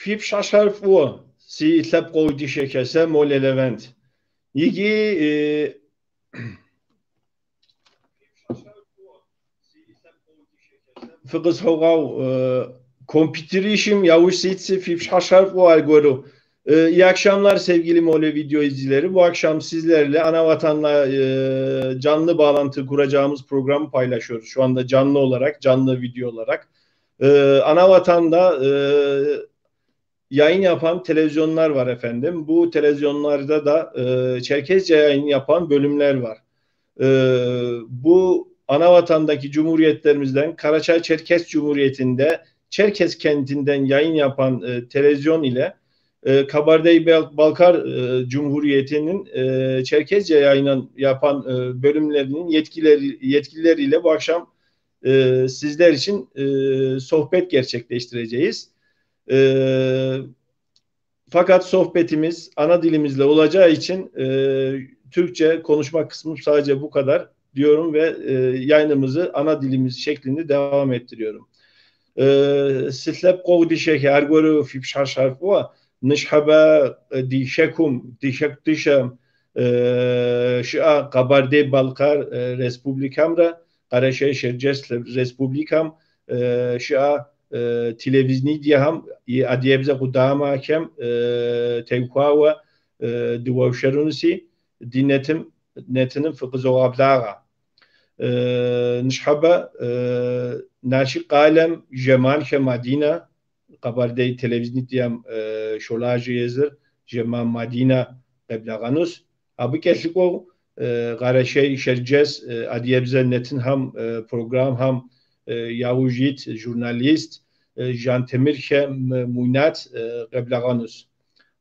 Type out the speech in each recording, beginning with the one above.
Fip şaşarfı si tlapqo dişekese mole Levent. Yigi fıqız hoğav kompüterişim yavuş sitsi fip şaşarfı algoru. İyi akşamlar sevgili Mole video izleyicileri. Bu akşam sizlerle Anavatan'la canlı bağlantı kuracağımız programı paylaşıyoruz. Şu anda canlı olarak, canlı video olarak. Anavatan'da yayın yapan televizyonlar var efendim. Bu televizyonlarda da Çerkezce yayın yapan bölümler var. Bu Anavatan'daki cumhuriyetlerimizden Karaçay-Çerkez Cumhuriyeti'nde Çerkez kentinden yayın yapan televizyon ile Kabardey-Balkar Cumhuriyeti'nin Çerkezce yayın yapan bölümlerinin yetkilileriyle bu akşam sizler için sohbet gerçekleştireceğiz. Fakat sohbetimiz ana dilimizle olacağı için Türkçe konuşma kısmı sadece bu kadar diyorum ve yayınımızı ana dilimiz şeklinde devam ettiriyorum. Sitlep kovdi şeker görü fipşar şarfı nişhaba dişek dişem şia Kabardey Balkar Respublikamra Karaşehir Şerces Respublikam şia televizyoni diyaham adiyebze kudama hakem tevkua ve duavşerunusi netinin fıkızo ablağa nişhaba naşi kalem Cemal Madina Kabardey televizyoni diyam şolajı yazır Cemal Madina qeblaganus abi kesiko Karaşehir Şerces adiyebze netin ham program ham Yavujit, jurnalist, Jean Temirke, Muynat, Qeblaganus.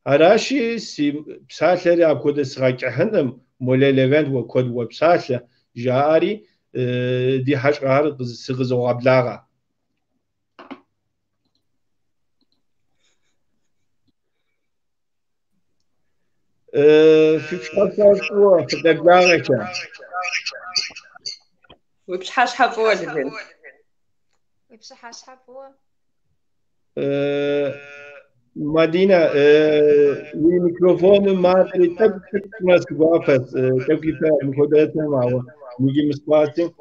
Harashi, si psalleri akode sırakahınım, Mole Levent ve kod ve psalli, Jaari, di haşqahar sıgız o ablağa. Fipşasar bu, Qeblağa ke. وبشحشحة لبنان Madina, mikrofonu mağduri tek nasıl guafet, tek ipe mkodete mawa, nigi mispatin.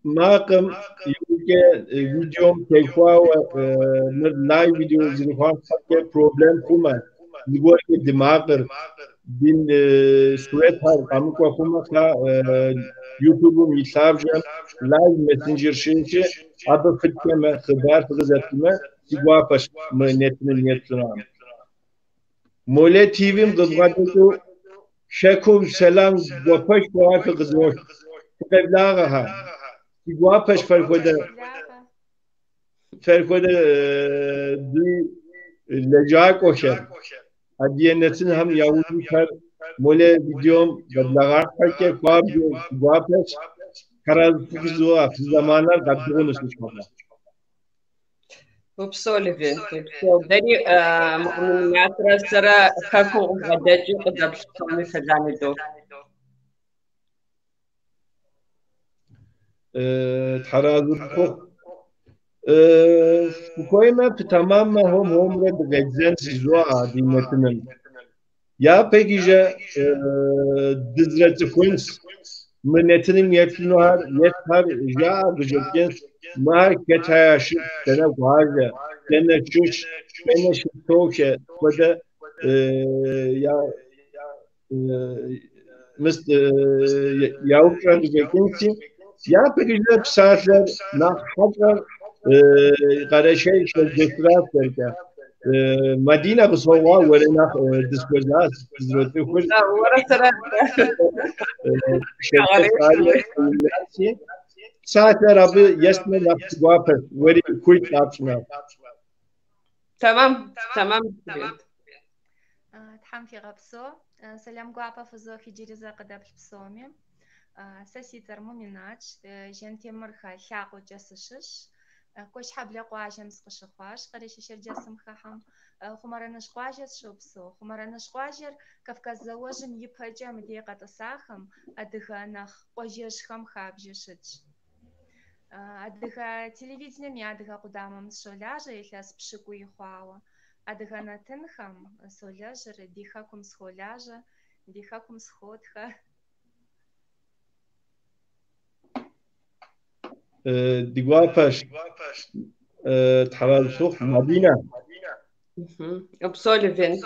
Maqam yuke videom tekwa ve live video zinfan ke problem kuma. Nigor ke dimağır bin suret har amukwa kuma ka YouTube'un misafir live messenger şeyi adı fıtkeme haber fıkızetme sigvapaş netinin netsunam. Mole TV'm gıdgadıku şekum selam gopaş goa fıkızmoş. Fıkevlağa ha. Sigvapaş ferkode di lecaak oşer. Adiye netin hem Yahudi fer mole videom gıdlağa ferke fabio sigvapaş karazı zamanlar gıdgınus nişmada. وبسولفين داري من ياترا سرا كاكو غداجي قدام شطوني سجاني دو تحرازو koyma tamamen homre begzen sizwa dinletinin. Ya pekice dizreti koyns Netinin yetkiler ya gıcıkken ma ketayaşı sene vardı sene çüş sene şitoke böyle ya mist yavukran gıcıkken ya pekişler saatler nakhatlar Karaşehir Şercesrat derken Madina kısmı ve nak diskozat dizreti koyns ورا سرا saatler abi yesme laptı guapes very quick laptı تمام تمام تحم في غبسو سلام قوابا فزو في جيريزا قداب بسومي ساسيتر موميناتش جن تمر خلاقو جسشش كوش حبل قواجم سقشخواش قريش شرجسم خهم خمرنش قواجس شوبسو خمرنش قواجر كفكاز زوجن يبهجم ديقة ساخم أدخانخ قواجشخم خابجشش Адыгэ телевидением адыгэ къудамэм сыщолажьэ илъэс пщыкӏуи ихъуауэ. Адыгэ нэтынхэм солэжьыр, ди хэкум схолажьэ, ди хэкум схотхэ. Diguapaş tharalsuq Madina. Absolvent.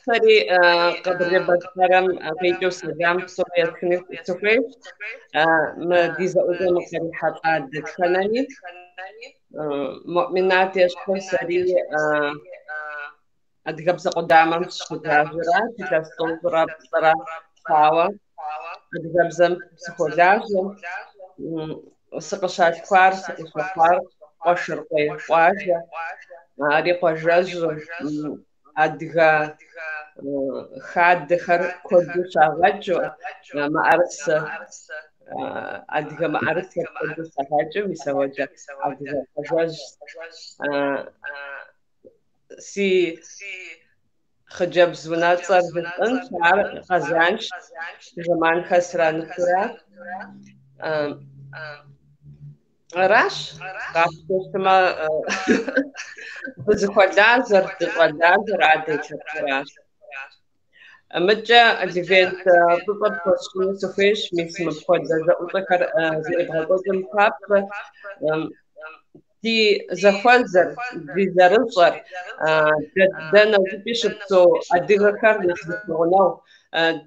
Sorry, قبل بشرم فيديو سلام بسويت خنيف تفريش ما ديزا أوزا مقريحة قاد خناني مؤمنات يشكر سري أدقبز قدامم تشكجاجرا تلستون ضرب ضرا خاوة أدقبزم بسخوجاجم سقشات خوار سقشات قشر قوي واجه أري قجاجر أدقا خادخر كودو شاغاجو معرس أدقا معرس كودو شاغاجو مساوجة أدقا قجاج سي خجب زونات صار بنتن شعر قزانش زمان خسران كرا راش راش تسمى بزخولازر تقولازر عادي راش متى الإيفنت بالضبط شنو سوفيش ميس مبخود زوجك زي بهذا الكاب دي زخولزر دي زرنصر دنا بيش بتو أديها كارنس بتوعنا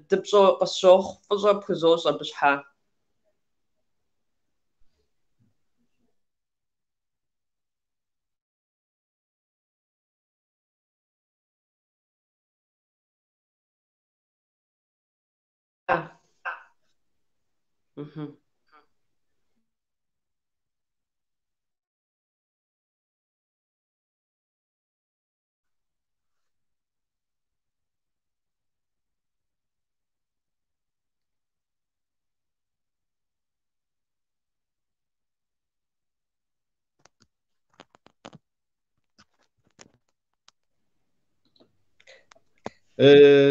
تبصو قصوخ فزو بخزوش بشحا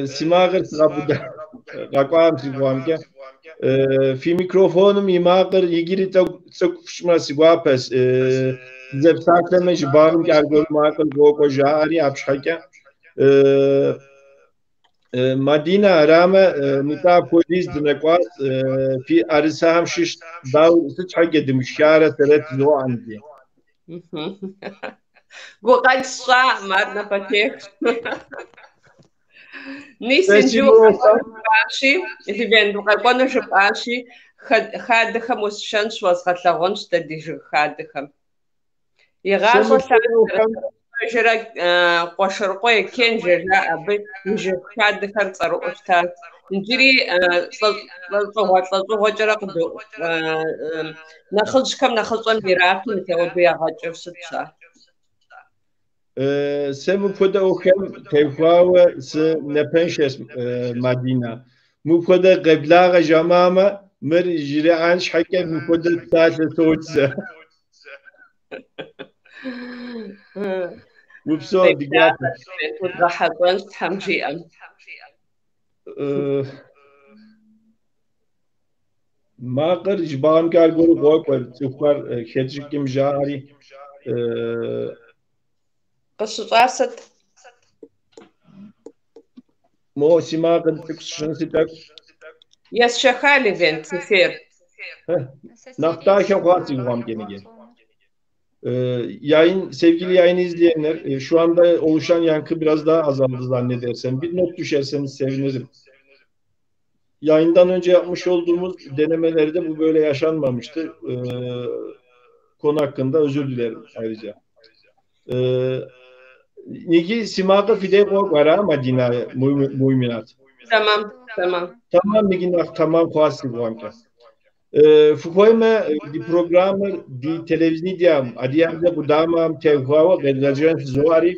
Simagır sırabuda rakam siguamke fi mikrofonum imagır yigiri tsukuşma siguapes zepsakleme jibarım gelgol makıl goko jari apşhake Madina rame nita polis dinekwas fi arisam şiş dav sıçhake demişare teret zo andi Gokatsa marna patek Nisin ju Ashi, event quando ju Ashi khadkham ushan shwas khatlagons tadij khadkham. Yighash jera qashirqoy kenjera abi ju khadkhar tsaruqta. Injiri tsawatla qdu nakhilshkam nakhilsan miraqi mtawbi yagachufsitsa. Semu poda okem tevkhawe se nepenşes Madina. Mu poda qiblaga jamama mir jiri anş hakem mu poda tatle soğutsa. Mupso digat. وتضحكون تحمجيئا Ma qır jbam kal goru qoy qoy tsukar khedjikim jari قصصاست mo sima qır tsukshin sitak يس شخالي فين سفير naftaşa qatsi qam genige. Sevgili yayın izleyenler, şu anda oluşan yankı biraz daha azaldı zannedersem. Bir not düşerseniz sevinirim. Yayından önce yapmış olduğumuz denemelerde bu böyle yaşanmamıştı. Konu hakkında özür dilerim ayrıca. Niki simaga fide ko gara Madina mu'minat. Tamam. Tamam niki tamam khasi bu amka. Fukoyma di programmer di televiziydam adiyamda budamam tevhava gelajan zoari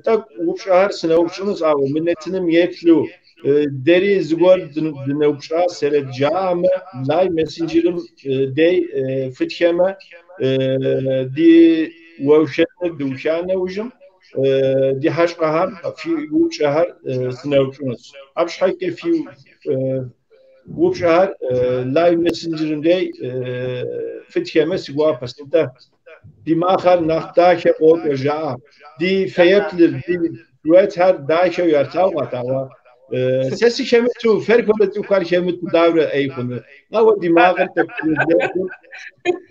tak ufşahar sınavçınız av minnetinim yetlu deri zgor dinavşa seret jam lay messengerim dey fitkhema di wawşene duşane ujum di haşqahar fi ufşahar sınavçınız abşhayke fi وبشهر لايف ماسنجر داي فتشمس واپس انت دماغ نختاش قول جاء دي فيتل دي وقت هر دايشة يرتاو تاوا سسي شمتو فرق ولا تقال شمتو داورة أي كونه أو دماغ أنت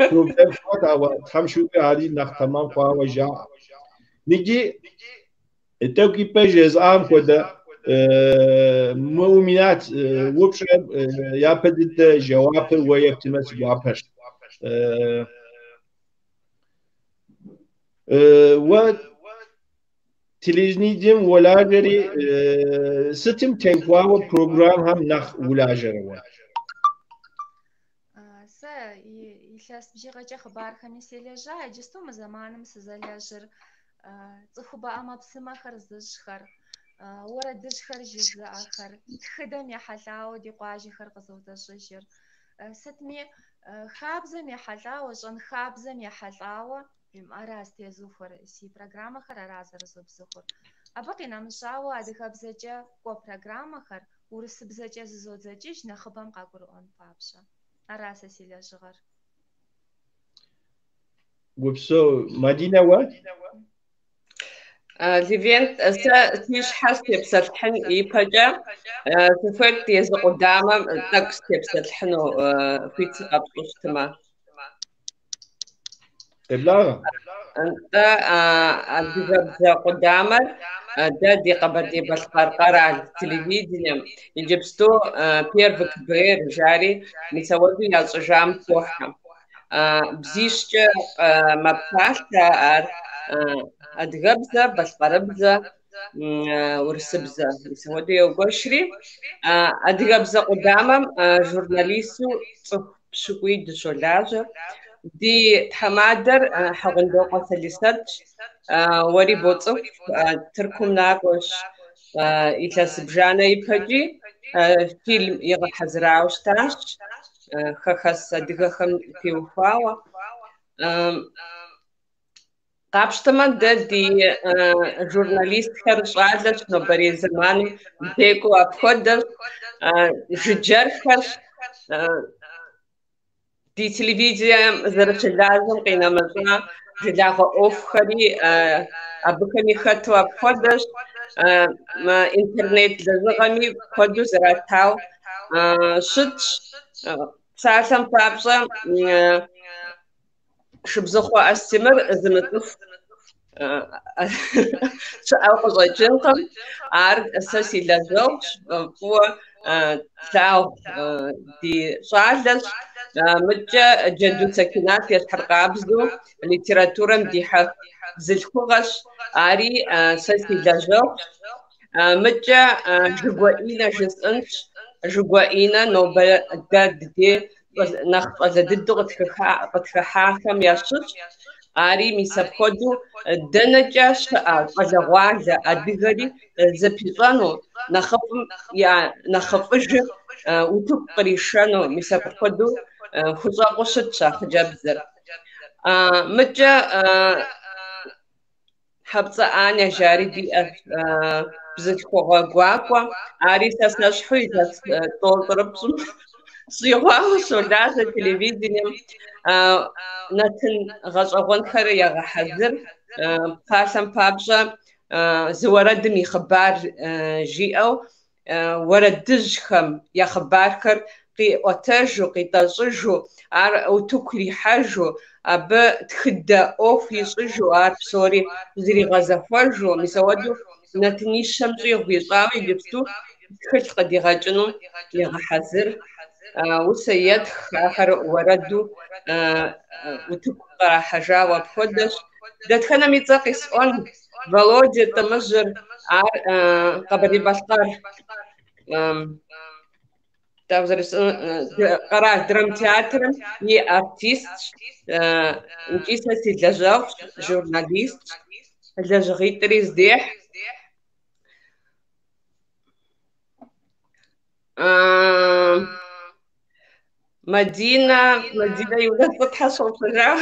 بروبلم فات أو خمسة هذه نختمام قوا جاء نيجي التوكي بيجز عام كده مؤمنات وبشر يابد جواب ويكتمس جوابش و تلفزيون ولاجري ستم تنقوا برنامج هم نخ ولاجروا يلاس بجيغة خبر خميسة لجا جستو مزمانم سزلاجر تخبا أما بسما خرزشخر وردشخر جزء آخر خدم يحلاو دي قواجي خرقزو تشجر ستمي خابزم يحلاو جن خابزم يحلاو أراز تيزوفر سي برنامج خر أراز رزوب زخور أبقينا مشاو أدي خابزجا قو برنامج خر ورسبزجا زوزجيش نخبم قاقرون بابشا أراز سيلا جغر وبسو مدينة و ليفينت تيش حسب سلحن إيباجا تفرق تيز قدامه تكس تبسلحنو في تقاب قشتما إبلاغا أنت الجزء قدامك ده دي قبل دي بالقرقرة على التلفزيون يجبستو بيرفك بير جاري مسوي يا صجام فوحة بزيش ما بتاعت أدغبزة بالقربزة ورسبزة مسوي وقشري أدغبزة قدامم جورناليستو شوي دشولاجة دي تحمادر حغندوقة سلسلش وري بوصف تركم ناقوش إتلاس بجانا يبهجي فيلم يغا حزراوش تاش خخص دغخم في وفاوة قابشتما دي جورناليست خرش عادلش نبري زمان ديكو أبخدر ججر خرش دي تلفزيون زرت لازم قينا مزنا جلاغ اوف خري ابكني خطوه بخدش ما انترنت لزغني خدو زراتاو شتش ساسم بابزا شبزخو استمر زمتف شاو جنقم عارف اساسي لازوج هو تاو دي صعدش مجا جدو سكنات يتحرق عبزو ليتراتورة مديحة زلخوغش عاري ساسي لازوج مجا جوائينا جسنش جوائينا نوبل داد دي نخط ضد قتفحاكم ياشش عاري ميسابخدو دنجاش قزواجة أدغري زبيطانو نخفج وتقريشانو ميسابخدو خزاقو شتشا خجابزر مجا حبصة آنيا جاري دي بزيخوغا قواقوا عاري ساسناشحوي طول طربسو صيغوا سولدات التلفزيون نتن غزوان خري يا حذر قاسم بابجا زوردني خبار جيئو وردج خم يا خبار كر قي أتجو قي تزجو أو تكري حاجو أب تخدى أو في صجو أرب سوري زري غزفرجو مسودو نتني الشمس يغبي طاوي لبستو كل قد يغجنو يا حذر وسيد آخر وردو وتبقى حجاوة بخدش دتخنا ميتزاقس أون فالودي تمجر قبل بشقار تابزرس قرار درام تياترم هي ارتيست نجيسة سيدلاجاو جورناليست اللاجغي تريز ديح مدينة يولد فتحة شوفجا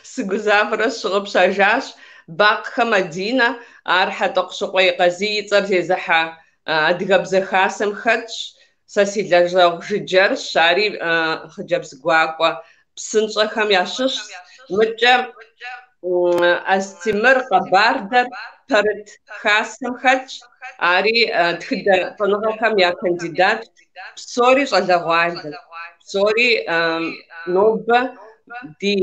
سجوزافرة شغب شجاش باقها مدينة أرحى تقشقي قزي ترزي زحا أدقب زخاسم خدش ساسي لجاو ججر شاري خجب زقواقوا псынщӏэхэм ящыщ. Мыкӏэ Астемыр Къэбардэр Пэрыт хасэм хэтщ. Ари тхыдэ щӏэныгъэхэм я кандидат. Псори щӏалэгъуалэт. Псори нобэ ди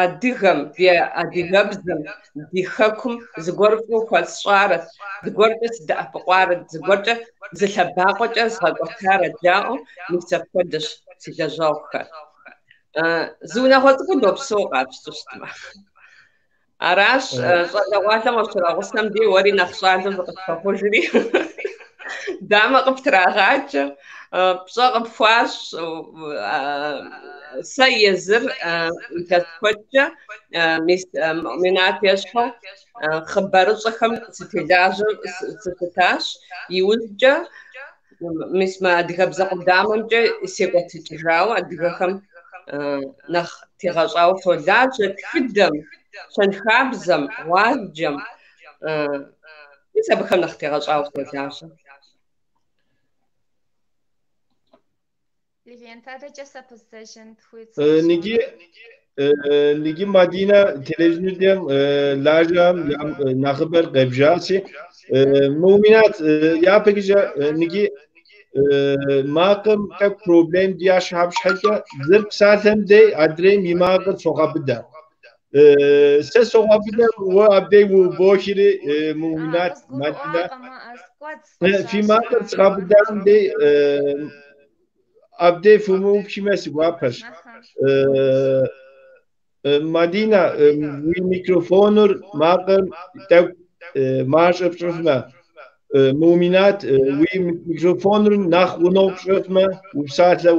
адыгэм, ди адыгэбзэм, ди хэкум зыгуэр фӏыуэ хуэсщӏарэт, зыгуэркӏэ сыдэӏэпыкъуарэт, зыгуэркӏэ зы лъэбакъуэкӏэ згъэкӏуэтарэт жаӏэу мис апхуэдэщ си лэжьэгъухэр. Зы унагъуэ цӏыкӏу допсэу къапщту щытмэ. Аращ щӏалэгъуалэм къыщрагъусэм дей уэри нэхъ щӏалэу зыкъытхуэхъужри дамэ къыптрагъаджэ, пщӏэ къыпхуащ. Сэ езыр илъэс куэдкӏэ мис Муъминат ещхьу хъыбарыщӏэхэм сытелажьэу сыщытащ. Иужькӏэ мис мы адыгэбзэ къудамэмкӏэ секӏуэтыкӏыжауэ адыгэхэм нэхъ тегъэщӏауэ солажьэ тхыдэм, щэнхабзэм, гъуаджэм, мис абыхэм нэхъ тегъэщӏауэ солажьэ. Nigi Madina televizyonda lajam nakhaber qebjasi mu'minat ya peki nigi maqam tak problem diye şahş hatta zırk saatem de adre mimaqı sokabida se sokabida ve abde bu boşiri mu'minat Madina fi maqam sokabida de abde fumu kimesi vapas Madina mikrofonur maqam tak maaş öpüşme mu'minat mikrofonur nakh unop öpüşme ubsatla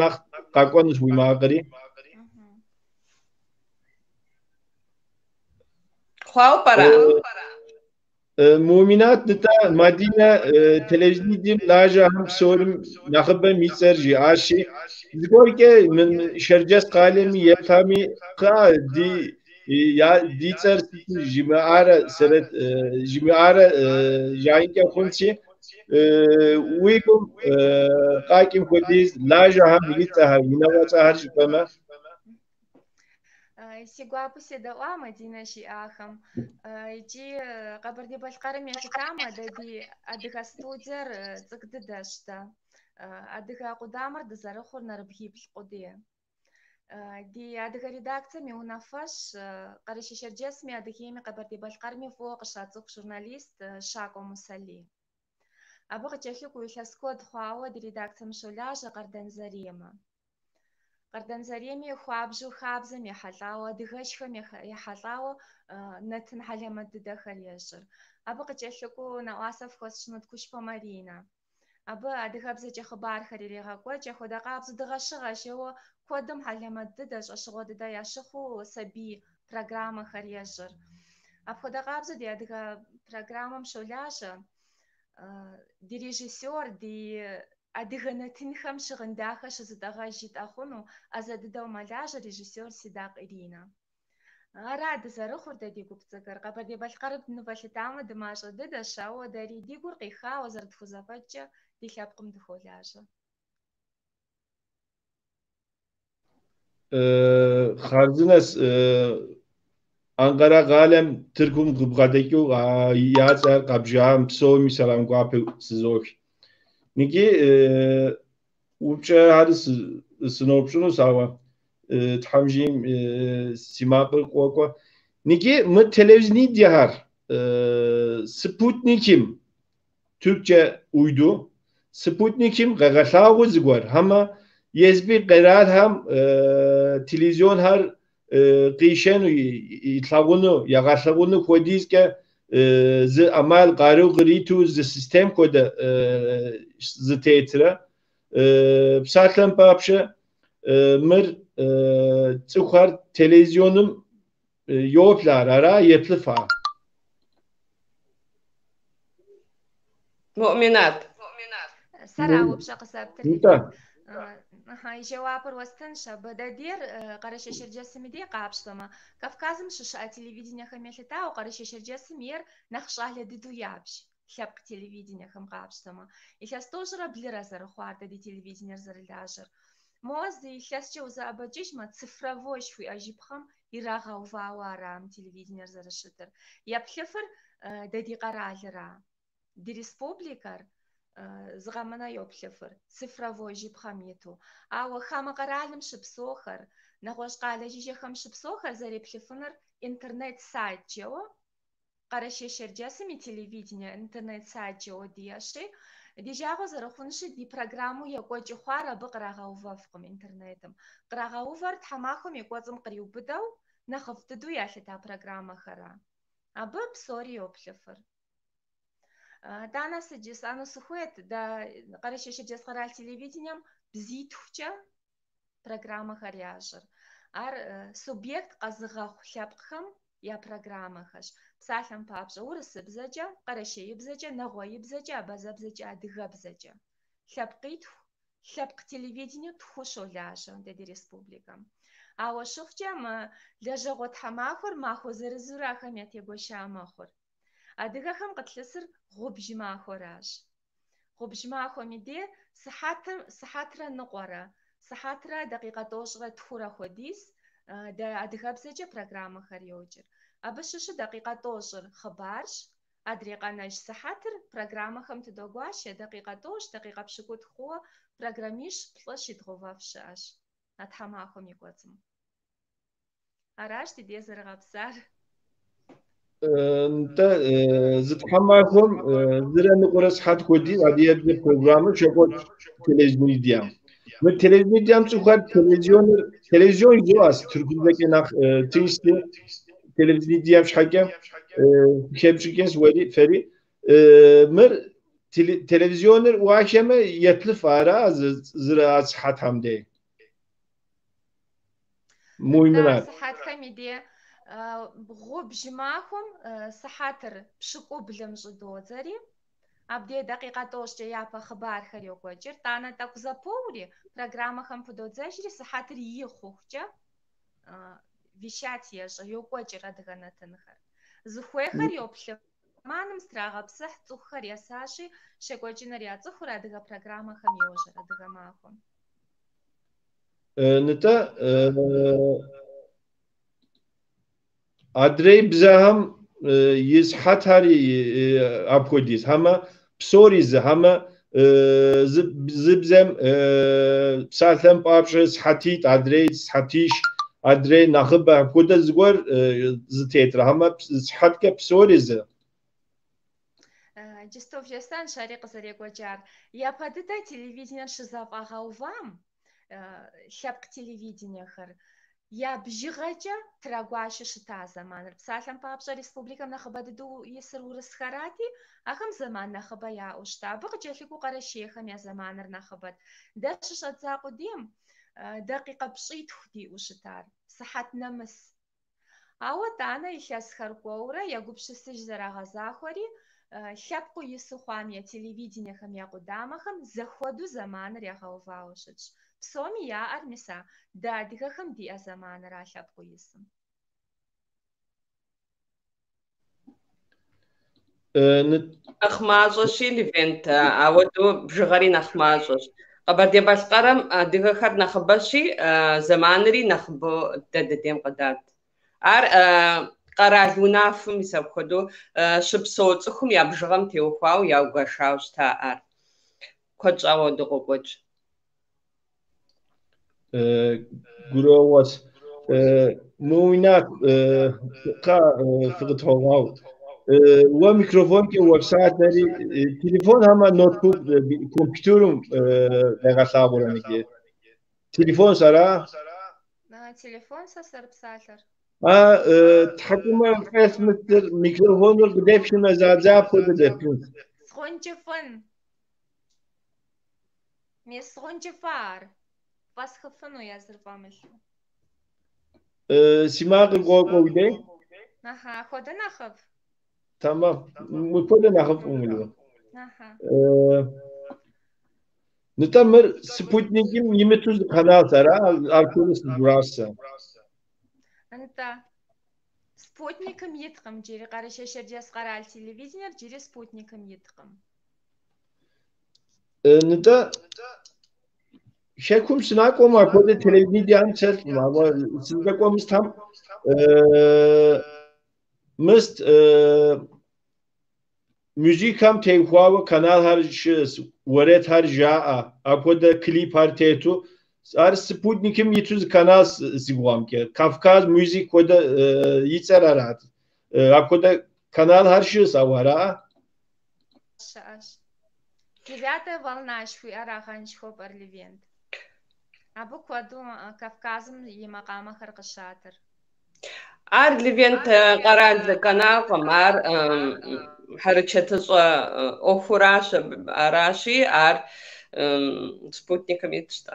nakh qaqonus bu maqari Xwao para mu'minat nita Madina televizyon laja ham sorum nakhbe miserji ashi zgorke min şerces qalemi yefami qa di ya ditser jimara seret jimara jainke khunsi wikum qakim kodiz laja ham gitsa yinawata har shpama Сигуапу седауа Мадина шиахам. Ичи Кабардино-Балкарым яшитама дади адыга студиер цӏыкӏды дэщта. Адыга къудамэр дызэрыхъур Нарыбгибл къудие. Ди адыга редакцием иунафэщ Къэрэщэ-Щэрджэсми Адыгейми Кабардино-Балкарми фӏыуэ къыщацӏыху журналист Шакӏуэ Мусали. Абы къыкӏэлъыкӏуэ илъэс куэд хъуауэ ди редакцием щолажьэ Къардан Заремэ. Къардан Заремми хуабжьу хабзэм ехьэлӏауэ, адыгэшхэм ехьэлӏауэ нэтын хьэлэмэт дыдэхэр ещӏыр. Абы къыкӏэлъыкӏуэу нэӏуасэ фхуэсщӏыну Ткущпэ Маринэ. Абы адыгэбзэкӏэ хъыбархэр ирегъэкӏуэкӏ, апхуэдэ къабзэу дыгъэщыгъэщ, еуэ куэдым хьэлэмэт дыдэ, щӏэщыгъуэ дыдэ ящыхъуу сабий программэхэр ещӏыр. Апхуэдэ къабзэу ди адыгэ программэм щолажьэ ди режиссер, ди адыгэ нэтынхэм щыгъын дахэ щызытӏэгъэж житӏэ хъуну ӏэзэ дыдэу мэлажьэ режиссер Сидакъ Иринэ. Ара дызэрыхъур дэ ди гуп цӏыкӏыр. Къэбэрдей-Балъкъэрым дынывэлъытамэ дымащӏэ дыдэщ, ауэ дэри ди гур къихауэ зэрытхузэфӏэкӏкӏэ ди лъэпкъым дыхуолажьэ. Xarzınas Ankara Galem Türk'üm Gıbgadeki Yazer Kabjam Psomi Salam Guape Sizok. Niki Uçça hadi sınopşunu sava thamjim simapır kokwa. Niki mı televizyoni diyar Sputnik'im Türkçe uydu. Sputnik'im gagasavu zigwar. Ama Yezbi qeral ham televizyon har qişen itlagunu yagaslagunu kodiz ke z amal qaru qritu z sistem koda z teatra psatlan papşa mir tsukar televizyonum yoplar ara yetlifa Mu'minat Сара вообще къысэптыр. Жэуапыр уэстынщ. Абы дадер Къэрэщэ-Щэрджэсым и дей къапщтэмэ. Кавказым щыщыӏэ телевидениехэм елъытауэ Къэрэщэ-Щэрджэсым ейр нэхъ щӏалэ дыдэу ябж. Лъэпкъ телевидениехэм къапщтэмэ. Илъэс тӏощӏрэ блырэ зэрыхъуар дэ ди телевидениер зэрылажьэр. Мози илъэскӏэ узэӏэбэкӏыжьмэ, цифровой шъуиӏэжьыпхъэм ирагъэувауэ арам телевидениер зэрыщытыр. Еплъыфыр дэди къэралыра. Ди республикэр зыгъэмынэ йоплъыфыр цифровой жьыпхъэм иту. Ауэ хамэ къэралым щыпсэухэр, нэгъуэщӏ къалэ жыжьэхэм щыпсэухэр зэреплъыфыныр интернет сайтчӏэуэ, Къэрэщей Шэрджэсым и телевидение интернет сайтчӏэуэ диӏэщи, ди жагъуэ зэрыхъунщи, ди программу екӏуэкӏы хъуар абы кърагъэувэфкъым интернетым. Кърагъэувэр тхьэмахуэм и кӏуэцӏым къриубыдэу нэхъыфӏ дыдэу ялъыта программэхэра. Абы псори йоплъыфыр. Дана сыджысӏэну сыхуейт, Къэрэщей Шэрджэс къэрал телевидением бзитхучӏэ программэхэр ящӏыр. Ар субъект къэзыгъэхъу лъэпкъхэм я программэхэщ. Псалъэм папщӏэ урысыбзэкӏэ, къэрэщеибзэкӏэ, нэгъуеибзэкӏэ, абазэбзэкӏэ, адыгэбзэкӏэ. Лъэпкъитху, лъэпкъ телевидению тху щолажьэ ди республикэм. Ауэ щыхъукӏэ мы лэжьэгъуэ тхьэмахуэр махуэ зырызурэ ахэм ятегуэща мэхъур. Адыгэхэм къытлъысыр гъубж махуэращ. Гъубж махуэми де сыхьатрэ ныкъуэрэ, сыхьатрэ дакъикъэ тӏощӏрэ тхурэ хуэдиз адыгэбзэкӏэ программэхэр йоджыр. Абы щыщу дакъикъэ тӏощӏыр хъыбарщ, адрей къэнэжь сыхьатыр программэхэм тыдогуащэ, дакъикъэ тӏощӏ, дакъикъэ пщыкӏутху хъууэ программищ плӏы щидгъэувэф щыӏэщ а тхьэмахуэм и кӏуэцӏым. Аращ ди де зэрыгъэпсар. Нтӏэ зытхьэмахуэм зырэ ныкъуэрэ сыхьэт хуэдиз адыебзэ программэр щекӏуэкӏ телевизионием. Мы телевизионием цӏыхухэр телевизион изоӏэс тыркубзэкӏэ нэхъ тыншти телевизионием щхьэкӏэ хепщӏыкӏэ фэри. Мыр телевизионыр уахэмэ еплъыф ара зырэ сыхьэтхэм де. Муймынат. Сыхьатхэм и де гъубж махуэм сыхьатыр пщыкӏублым щӏыдодзэри, абдей дакъикъэ тӏощӏкӏэ япэ хъыбархэр йокӏуэкӏыр, тӏанэ тӏэкӏу зэпоури программэхэм пыдодзэжри, сыхьатыр и хъухукӏэ вещать ещӏэ, йокӏуэкӏыр адыгэ нэтынхэр. Зыхуейхэр йоплъыф. Зэманым зытрагъэпсыхь цӏыхухэр есащи, щекӏуэкӏыныр яцӏыхур адыгэ программэхэм йожьэр, адыгэ махуэм. Нтӏэ адрей бзэхэм и сыхьэтхьэри апхуэдиз. Хьэмэ псори хьэмэ зыбзэм псалъэм папщӏэ сыхьэтитӏ, адрей сыхьэтищ, адрей нэхъыбэ апхуэдэ зыгуэр зытетрэ. Хьэмэ сыхьэткӏэ псори зы. Джысту жесан шари къызэрекӏуэкӏар. Япэ дыдэ телевидениер щызэфӏэгъэувам лъэпкъ телевидениехэр я бжыгъэкӏэ трагуащи щыта зэманыр. Псалъэм папщӏэ республикэм нэхъыбэ дыдэу исыр урысхэрати, ахэм зэман нэхъыбэ яӏэу щыта. Абы къыджэлъыкӏуэу Къэрэщейхэм я зэманыр нэхъыбэт. Дэ щыщӏэдза къудейм дакъикъэ пщӏитху диӏэу щытар, сыхьэт нэмыс. Ауэ тӏанэ илъэсхэр кӏуэурэ егупшысыж зэрагъэзахуэри, лъэпкъыу ису хъуам я телевидениехэм я къудамэхэм зэхуэду зэманыр ягъэувауэ щытщ. Псоми яӏэр миса, дэ адыгэхэм диӏэ зэманыра лъэпкъыу исым. Нэхъ мащӏэщи, Левент, ауэдэу бжыгъэри нэхъ мащӏэщ. Къэбэрдей-Балъкъэрым адыгэхэр нэхъыбэщи, зэманри нэхъыбэу дэ дэдейм къыдат. Ар къэрал унафэм мис апхуэдэу щыпсэу цӏыхум я бжыгъэм теухуауэ яугашауэ щыта ар. Куэд щӏауэ ауэдэу къокӏуэкӏ. Гуроуэс муйнат фыкъытхуэгъуау. Уэ микрофонкӏэ уэбсайтэри телефон хьэмэ ноутбук компьютерым къегъэлъагъуэрэ мыдэ. Телефон сэра? Телефон сэ сэрыпсалъэр. Тхьэкӏумэ фӏэс мыщтыр микрофоныр къыдепщмэ задза апхуэдэ дэпын. Сгъункӏыфӏын. Мис сгъункӏыфӏар. Фӏэсхыфыну езыр фӏэмылъу. Си макъыр къокӏуэ уидей? Хуэдэ нэхъыфӏ. Тамам. Мыпхуэдэ нэхъыфӏ умылъу. Нтӏэ мыр Спутникым имыту канал сэра? Аркуну сыдурасэ. Нтӏэ. Спутникым иткъым джыри. Къэрэщей Шэрджэс къэрал телевидениер джыри Спутникым иткъым. Нтӏэ Şekum sınak olmak o da televizyon çektim ama sizde komuz tam mıst müzikam tevhuava kanal harcıs varet harca ako da klip hartetu ar Sputnik'im yituz kanal sigvam ki Kafkaz müzik o da yitser arat ako da kanal harcıs avara. Девятая волна шхуй араханшхо парливент. Абу кваду Кавказым емакама харкышатыр. Ар ливент карад каналкам ар харчатыс офураш араши ар Sputnik'im yetişti.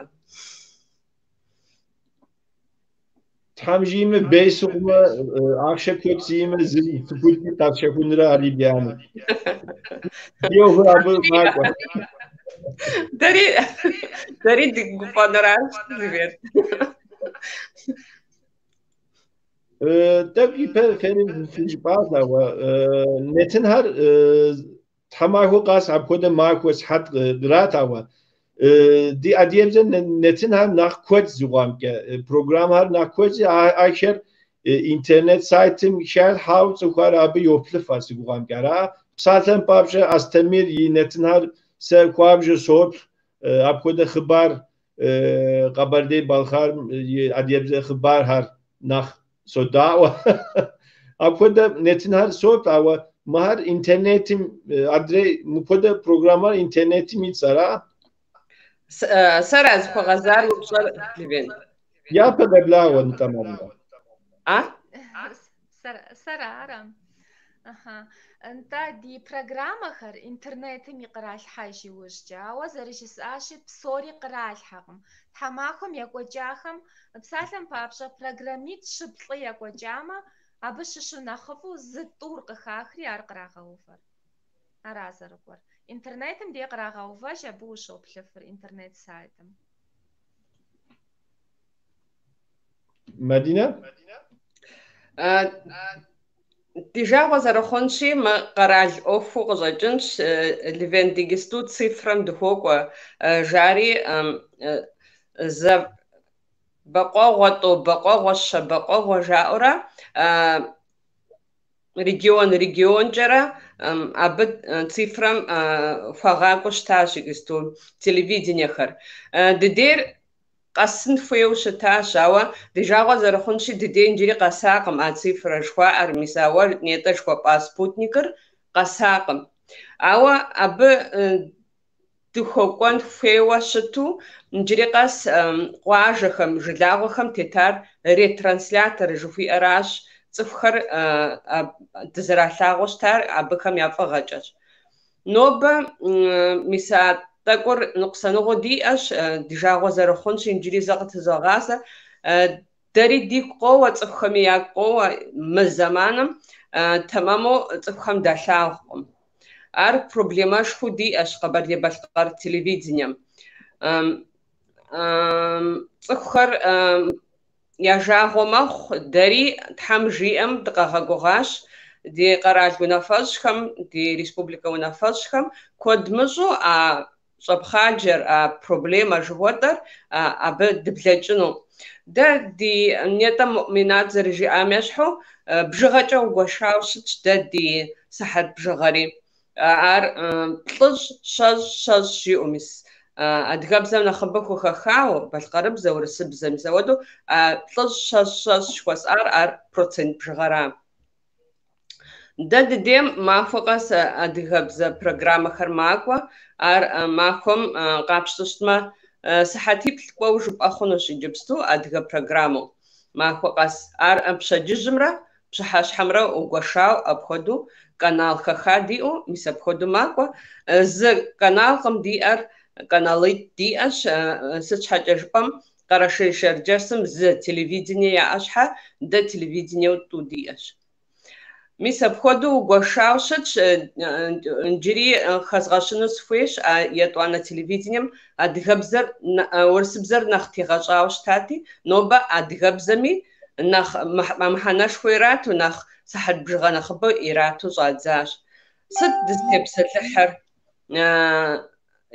Tamjime beysukma akşa köksiyime zil Sputnik takşakunira alibyanı. Yok abi makwa. Dari gupanaras ливент. Tabii ferin fijbazla ve netin her tamahu qas abkoda makwas hat drata ve di adiyemzen netin her nakkoç zuğam ke program her nakkoç aşer internet saytım şer hav zuğar abi yoplu fası zuğam kara zaten babje astemir netin her ser kwabje sot abkoda xabar qabarde balkhar adiyemze xabar her nach so da'wa akoda netin her sort ama mahar internetim adre mupoda programlar internetim itsara Saraz pagazar uçlar livent. Ya pedaglawan tamam. Ah? Сараram. Aha. Anta di programahar internetim yiqralhhaji wujja awa zarishs'ashi psori qralhhaqım. Thamaqım yak'oç'axem psalhem papş'e programit şıplh'ı yak'oç'ama abı şışı naxıfu zı t'ur qıxaxri ar qrağeufar. Arazarıqor. İnternetim diye qrağeuvaj abı uşoplhıfır internet saytım. Medine? Dijava zarahonshi ma qaral ofu qazajins livendigustu cifram duhokwa jari za baqogwa jaura region jara abd cifram fagaqoshtashigistu televideniyakhar didir قصن فيوش تاشاوا ديجاغا زرخونشي ديدين جري قساقم اتسيفر شخوا ارميساور نيتا شخوا باسبوتنيكر قساقم اوا اب تخوكون فيوا شتو نجري قاس قواجخم جلاغوخم تتار ريترانسلاتر جوفي اراش صفخر تزراللاغوشتار ابخم يافغاجاش نوب ميسات تقول نقصانه دي أش دجاجة زرخونش إنجلي زغت زغاسة داري دي قوة تفخمي قوة مزمانم تمامو تفخم داشاهم أر بروبليماش خو دي أش قبل يبشقر تلفزيونيم تفخر يجاهو مخ داري تحم جيم دقاغوغاش دي قرار ونفسهم دي ريسبوبليكا ونفسهم كود مزو صبخاجر بروبليما جوتر اب دبلجنو ده دي نيتا مؤمنات زرجي امشحو بجغاجا وغشاوشت ده دي صحت بجغري ار طج شاز شيومس ادغابزم نخبكو خخاو بالقرب زورسب زمزودو طج شاز شواس ار بروتين بجغرا ده ديم ما فوقس ادغابزا برنامج خرماكوا ار ماكم قابشتما صحتي بلقوج باخونش جبستو ادغا برنامج ما فوقس ار بشججمرا بشحاش حمرا وغشاو ابخدو канал хахадио мисабходу маква з каналкам диар каналы диаш сычхаджпам карашешерджасым з телевидение ашха да телевидение ту диаш мисабходу гошаушч джири хазгашнус феш ятуана телевидением адгабзар орсбзар нахтигашауштати ноба адгабзами нах мамханаш хуйрату нах صحت بجغنا خبو إيراتو زادزاش صد دستبسلحر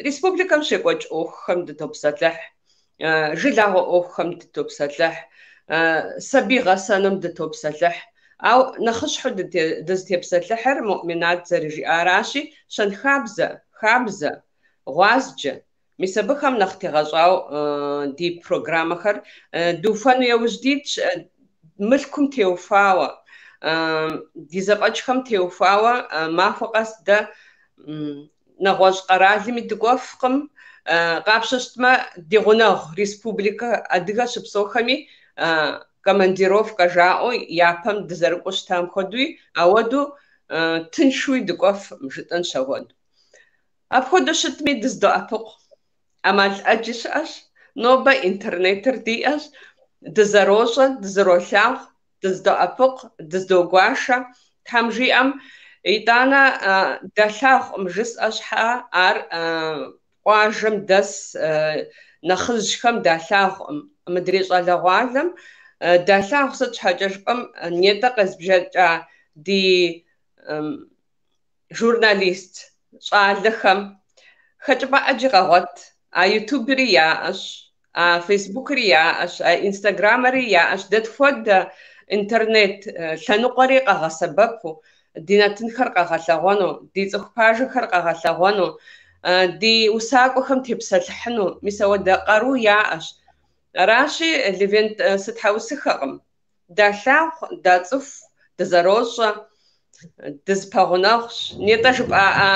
ريسبوبليكا مشيكوج أوخم دتبسلح жылагъо ӏофхэм дытопсэлъыхь, сабий гъэсэным дытопсэлъыхь. Ау нэхъыщхьэу дызытепсэлъыхьыр Муъминат зэрыжиӏаращи, щэнхабзэ, хабзэ, гъуазджэ. Мис абыхэм нэхъ тегъэщӏау ди программэхэр дыуфэну яужь дитщ, мылъкум теухуауэ, ди зэфӏэкӏхэм теухуауэ махуэ къэс дэ нэгъуэщӏ къэралми дыкӏуэфкъым. Къапщэ щытмэ, ди гъунэгъу республикэ адыгэ щыпсэухэми командировкэ жаӏэу япэм дызэрыкӏуэу щытам хуэдэуи, ауэдэу тыншуи дыкӏуэф жытӏэн щыгъуэду. Апхуэдэу щытми дыздоӏэпыкъу. Ӏэмал ӏэджи щыӏэщ, нобэ интернетыр диӏэщ, дызэрощӏэ, дызэролъагъу, дыздоӏэпыкъу, дыздогуашэ. Тхьэм жиӏэм итӏанэ дэлъагъуӏым жысӏэ щхьа ар къуажэм дэс нэхъыжьхэм дэлъагъуӏым. Мыдрей щӏалэгъуалэм дэлъагъу сыт щхьэкӏэ жыпӏэм, нетӏэ къезбжэкӏа ди журналист щӏалэхэм хэкӏыпӏэ ӏэджи къэгъуэт. А ютубри яӏэщ, а фейсбукри яӏэщ, а инстаграмри яӏэщ. Дэтхуэдэ интернет лъэныкъуэри къэгъэсэбэпу, ди нэтынхэр къэгъэлъэгъуэну, ди цӏыху пажэхэр къэгъэлъэгъуэну, ди усакӏуэхэм тепсэлъыхьыну, мис ауэдэ къару яӏэщ. Аращи, Левент сытхьэусыхэкъым. Дэлъагъу, дацӏыху, дызэрощӏэ, дызпэгъунэгъущ. Нетӏэ жыпӏаӏэ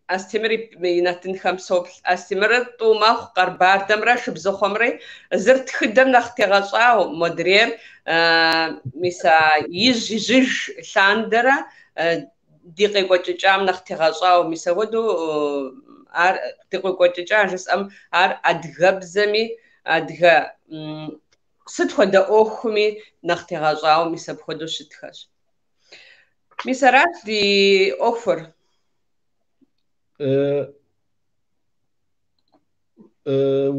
Астемыр и нэтынхэм соплъ. Астемырыр тӏу мэхъу, къэрбардэмрэ шыбзыхъуэмрэ зыр тхыдэм нэхъ тегъэщӏауэ модрейр, мис а ижь лъандэрэ ди къекӏуэкӏыкӏам нэхъ тегъэщӏауэ. Мис ауэдэу ар ди къекӏуэкӏыкӏа жысӏэм ар адыгэбзэми, адыгэ сыт хуэдэ ӏуэхуми нэхъ тегъэщӏауэ, мис апхуэдэу щытхэщ. Мис арат ди ӏуэхур.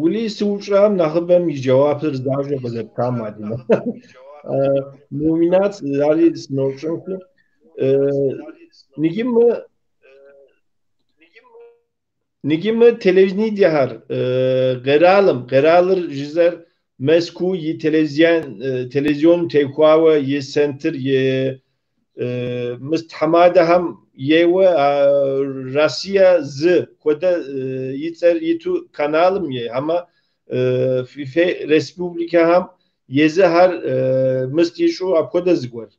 Ули сыучӏам нэхъыбэм и джэуапыр здащӏэ къызэптам Мадинэ. Муъминат ари сынощӏэнти, ниги мы телевидениехэр къералыр жызэр Мэску и телевизион техуауэ и центр и мыстхьэмадэхэм еуэ Россия зы хуэдэ ицӏэр иту каналым е, амэ республикэхэм езыхэр мыст ищӏу апхуэдэ зыгуэр.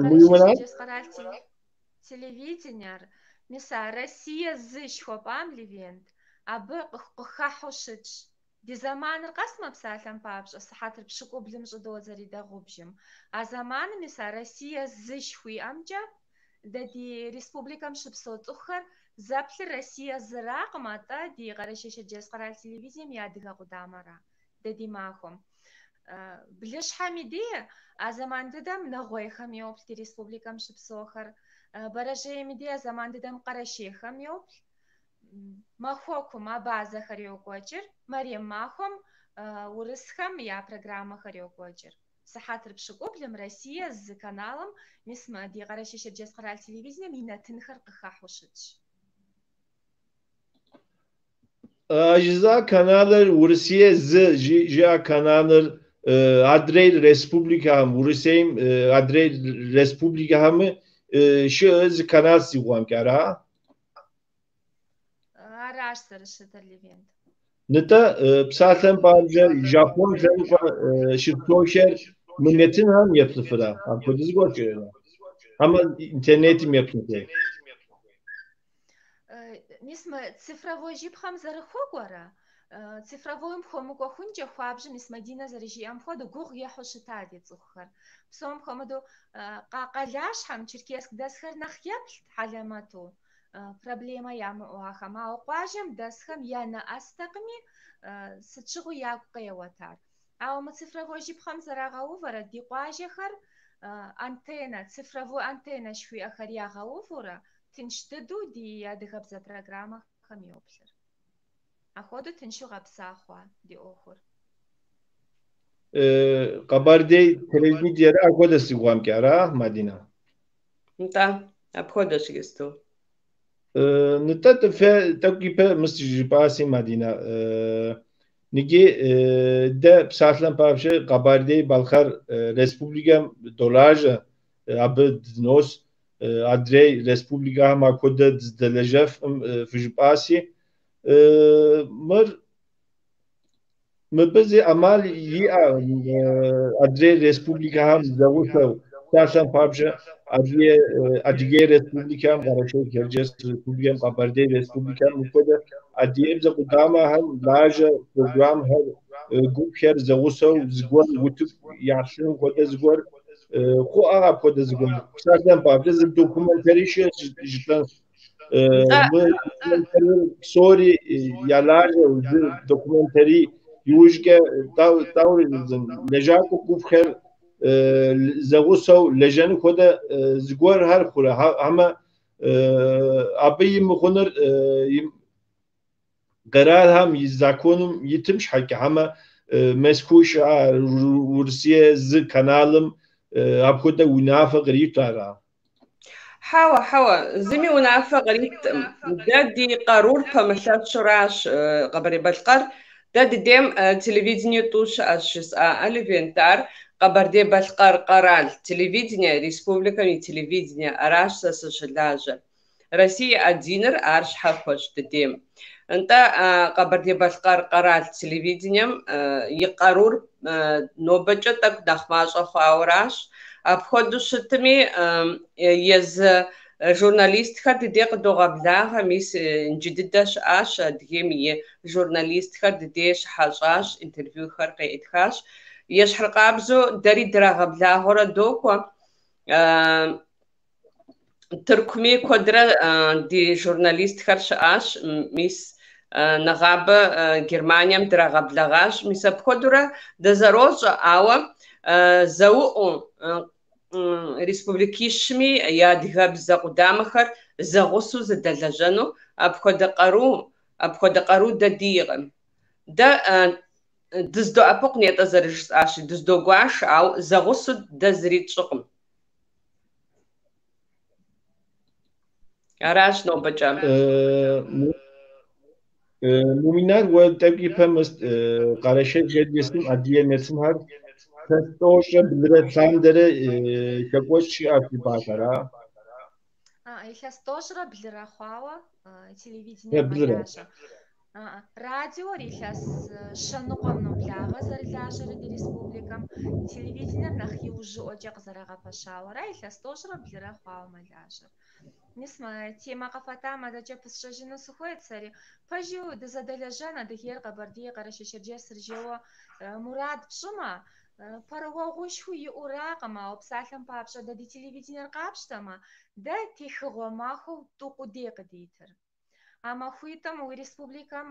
Муъминат телевидениер миса Россия зы щхуэпӏам Левент абы къыхахьу щытщ. Ди заманыр къэсмэ псалъэм папщӏэ, сыхьэтыр пщыкӏублым щӏыдодзэри дэгъубжым. А заманым мис а Россия зы щхуиӏэмкӏэ, дэ ди республикэм щыпсэу цӏыхухэр зэплъыр Россия зыракъым, атӏэ ди Къэрэщей Джэс къэрал телевизием и адыгэ къудамэра, дэ ди махуэм. Блыщхьэми ди, а заман дыдэм нэгъуейхэм йоплъ ди республикэм щыпсэухэр, бэрэжьейми ди, а заман дыдэм къэрэщейхэм йоплъ. Махуэкум а базэхэр йокӏуэкӏыр, Мэрием махуэм урысхэм я программэхэр йокӏуэкӏыр. Сыхьэтыр пщыкӏублым Россия зы каналым мис ди Къэрэщей Джэс къэрал телевизием и нэтынхэр къыхахьу щытщ. Ajza kanalır Rusya zı jia kanalır Adrey Respublikam Rusya'yım Adrey Respublikamı şu z kanal siğuam kara. Araş sarışıtır Levent. Neta psalten parcer Japon şirtoşer milletin ham yapıfıra. Akodiz gorçuyor. Ama internetim yapıfıra. Мис мы цифровой жипхам зэрыхуэгуэрэ, цифровойм хуэмыкӏуэхункӏэ хуабжьым мис Мадинэ зэрыжиӏэм хуэдэу гугъу ехьу щыта ди цӏыхухэр. Псом хуэмыдэу къалащхьэм черкесск дэсхэр нэхъ еплъ хьэлэмэту, проблемэ ямыӏуахэм. Ауэ къуажэм дэсхэм я нэӏэстэкъыми, сыт щыгъуи ягу къеуэтар. Ауэ мы цифровой жипхъэм зэрагъэувэрэ ди къуажэхэр антеннэ, цифровой антеннэ шхуиӏэхэр ягъэувурэ, тынш дыдэу ди адыгэбзэ программэхэм йоплъыр. Ахуэдэу тыншу гъэпса хъуа ди ӏуэхур. Kabardey televizyonları akkodası guam kara Madina. Nta, apxuedeş jıstı. نتات في توقيبه مستجباسي مدينة نيجي ده بساتلن بابشة قباردي بالخار ريسبوبليكا دولار عبد نوس أدري ريسبوبليكا ما كود دلجف في جباسي مر مبزي أمال يا أدري ريسبوبليكا هم زوجة ساتلن بابشة أدري أدري ريسبوبليكا هم قرشة كرجس ريسبوبليكا قباردي ريسبوبليكا مكود أدري إذا قدامها هم لاجة برنامج هر گوپ هر زوجة زغور وتب يعرفون كود زغور خو أعرف كود زغور ساتلن بابشة زب دوكومنتريش جدا سوري يلاجة دوكومنتري يوجك تاور لجاكو كوفخر زغوسو لجن كودا زغور هر خورا اما ابي مخونر قرار هم يزاكونم يتمش حكي اما مسكوش روسيا ز كانالم ابكودا ونافه غريب تارا حوا زمي ونافه غريب دادي قارور فمشات شراش قبري بالقر دادي ديم تلفزيون توش اشس الفينتار قبردي بالقر قرال تلفزيون республикани تلفزيون اراش سشلاجه Россия одинер арш حفش ديم انت قبردي بالقر قرال تلفزيون يقارور نوبجتك دخماش اخاوراش أبخذ شتمي يز جورناليست خد ديق دوغابلاها ميس نجددش آش ديمي جورناليست خد ديش حاجاش انترفيو خرقي ادخاش يش حرقابزو داري دراغابلاها ورا دوكوا تركمي كودرا دي جورناليست خرش آش ميس نغابة جرمانيا مدراغابلاغاش ميس أبخذورا دزاروج آوا زوؤ республикишми ядгаб зақудамахар зағусу задалажану абходақару дадиғам да дыздо апоқ нета зарыжс аши дыздо гуаш ау зағусу дазрит шуқым араш но бачам مؤمنان و تبقي فمست قرشة جديسم أدية نسم هر تستوش بلد ساندرة كقوش شيء أكيد باشرا сейчас тоже бля хвала телевидение маляша радио сейчас шанукомно бляга зарляжера ди республикам телевидение нахи уже очак зарага пашавара сейчас тоже бля хвала маляша Несма тема кафата мадача псшажина сухой цари пажу да задаляжана да хер кабарди караша шерже сржева мурад пшма парагогушху и уракама обсахам папша да телевидение капштама да тихгомаху тукудека дитер ама хуитам у республикам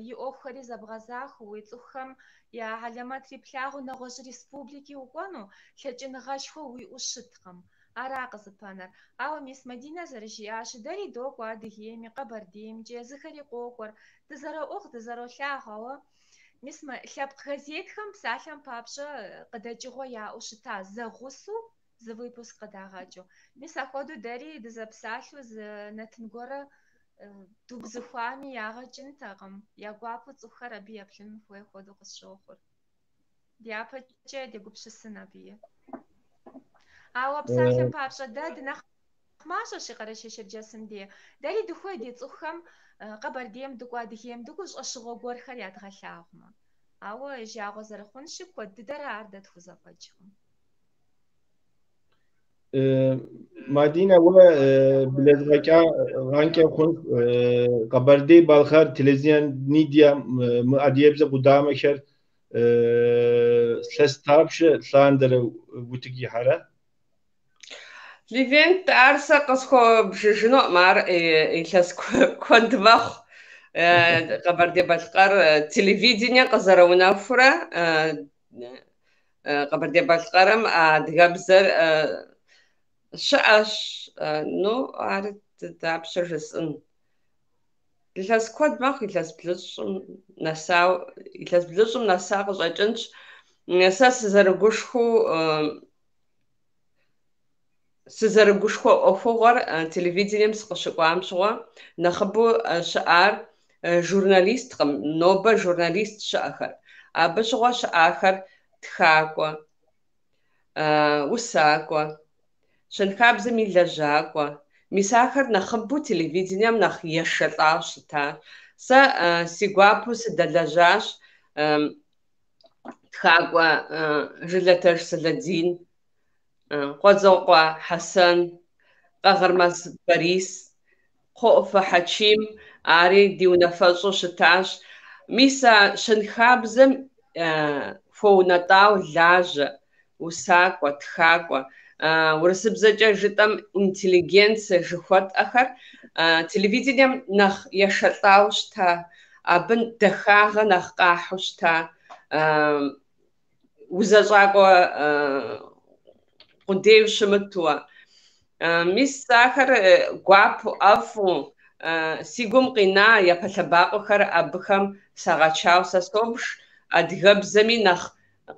и охари забгазах у цухам я халямат риплагу на гож республики угону хачингашху у ушиткам араقص панар ау мис мадина заржи аш дари док вадхеми قبردим же захари қокор дазара ох дазара лахава мис лап газетхам псалхам папша қадачиго я ушита загусу за выпуск қадагачо мис аходу дари дазапсалху з натнгора дубзухами ягачин тагам ягвапу цухара биаплин хуе ходу қысшохор диапаче дегупшисына бие ау псалхам папша да динах маша шиқараши шерджасым де дали духой де цухам قبردیم دکوادیم دکوش اشغال خریت خشاقم. آوا جاغو زرخون شکود در عردت خزافچم. مدينة و بلدغكا غانكا خون قبردي بالخار تلفزيون نيديا مؤديبز قدامه شر سستابش ساندر وتجي حرة ليفنت عرسة قصخو بجنو مار إلهس كنت بخ قبردي بالخار تلفزيون قزرونا فرا قبردي بالخارم أدغابزر شاش نو عرض تابشرسن إلهس كود ماخ إلهس بلشم نساو إلهس بلشم نساق جاجنش نساس زرقوشخو сызэрыгушхуэ ӏуэхугъуэр телевидением сыкъыщыкӏуам щыгъуэ нэхъыбэу щыӏар журналисткъым, нобэ журналист щыӏэхэр. Абы щыгъуэ щыӏахэр тхакӏуэ, усакӏуэ, щэнхабзэм и лэжьакӏуэ. Мис ахэр нэхъыбэу телевидением нэхъ ешэлӏауэ щытащ. Сэ си гуапэу сыдэлэжьащ тхакӏуэ Жылэтэж Саладин, Къуэдзокъуэ Хьэсэн, Къэгъырмэз Борис, Кхъуэӏуфэ Хьэчим, ари ди унафэщӏу щытащ. Мис а щэнхабзэм хуэунэтӏауэ лажьэ, усакӏуэ, тхакӏуэ. Урысыбзэкӏэ жытӏэм интеллигенцие жыхуэтӏэхэр телевидением нэхъ ешэлӏауэ щыта, абы дахагъэ нэхъ къахьу щыта, узэщӏакӏуэ къудейуэ щымытууэ. Мис ахэр гуапэу, ӏэфӏу, си гум къина япэ лъэбакъуэхэр абыхэм сагъэчауэ сэ собж, адыгэбзэми нэхъ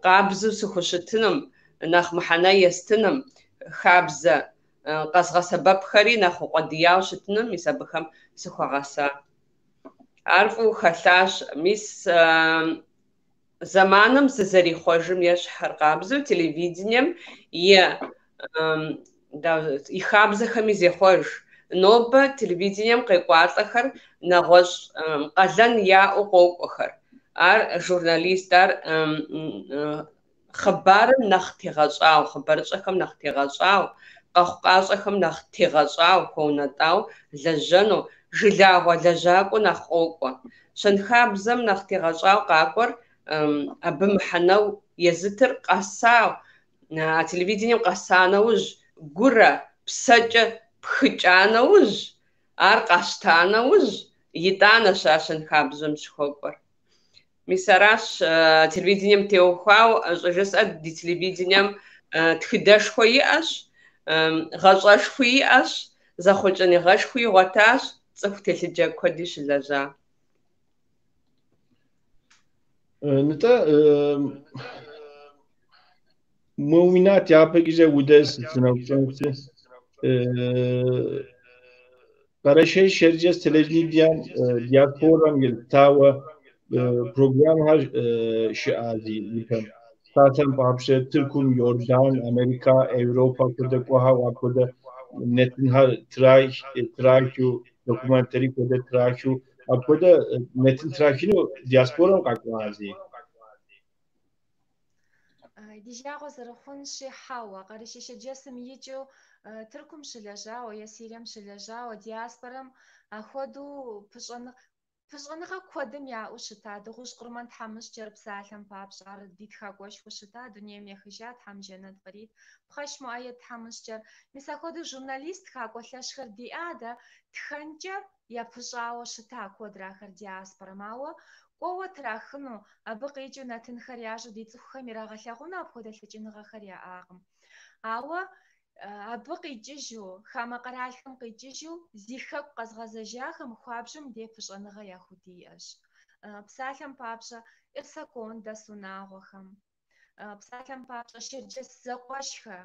къабзэу сыхущытыным, нэхъ мыхьэнэ естыным, хабзэ къэзгъэсэбэпхэри нэхъ укъуэдияуэ щытыным, мис абыхэм сыхуэгъэса. Ар фӏыуэ хэлъащ. Мис зэманым зызэрихъуэжым ещхьыр къабзэу телевидением и хабзэхэми зехъуэж. Нобэ телевидением къекӏуалӏэхэр нэгъуэщӏ къалэн яӏэу къокӏуэхэр. Ар журналист, ар хъыбарым нэхъ тегъэщӏауэ, хъыбарыщӏэхэм нэхъ тегъэщӏауэ, къэхъукъащӏэхэм нэхъ тегъэщӏауэ, хуэунэтӏауэ лэжьэну, жылагъуэ лэжьакӏуэу нэхъ къокӏуэ. Щэнхабзэм нэхъ тегъэщӏауэ къакӏуэр абы мыхьэнэу езытыр къэсауэ, а телевидением къэса нэужь, гурэ, псэкӏэ пхыкӏа нэужь, ар къащта нэужь, итӏанэщ а щэнхабзэм щыхуэкӏуэр. Мис аращ телевидением теухуауэ щӏыжысӏэ ди телевидением тхыдэшхуэ иӏэщ, гъэщӏэшхуи иӏэщ, зэхъукӏэныгъэшхуи игъуэтащ, цӏыху телъыджэ куэди щылэжьа. Нытӏэ мы уи нат япэкӏэ удэс сынэпщӏэнщи, къэрэшей шэрджэс телевидением диаспорэм елъытауэ программэхэр щыӏа зипэм. Статэм папщӏэ Тыркум, Йордан, Америка, Европа куэдэ кӏуэхьэу апхуэдэ нетынхэр трахыу, документари куэдэ трахыу, апхуэдэ нетын трахыну диаспорэм къакӏуэхьэ. Ди жагъуэ зэрыхъун щихьауэ, къэрэшей шэрджэсым икӏыу Тыркум щылэжьауэ е Сирием щылэжьауэ диаспорэм ахуэдэу пыщӏэныгъэ куэдым яӏэу щыта. Дыгъужь къурмэн тхьэмыщкӏэр псалъэм папщӏэ, ар ди тхакӏуэшхуэ щыта, дунейм ехыжа Тхьэм жэнэт кърит, пхъэщ муӏэед тхьэмыщкӏэр. Мис ахуэдэу журналист тхакӏуэ лъэщхэр диӏа дэ тхэнкӏэ япыщӏауэ щыта куэдрэ ахэр диаспорэм, ауэ кӏуэуэ трахыну, абы къикӏыу нэтынхэр ящӏу ди цӏыхухэм ирагъэлъэгъуну апхуэдэ лъэкӏыныгъэхэр яӏакъым. Ауэ абы къикӏыжу, хамэ къэралхэм къикӏыжу зи хэку къэзгъэзэжахэм хуабжьым де пыщӏэныгъэ яхудиӏэщ. Псалъэм папщӏэ Ирсакондэс унагъуэхэм, псалъэм папщӏэ шэрджэс зэкъуэшхэ,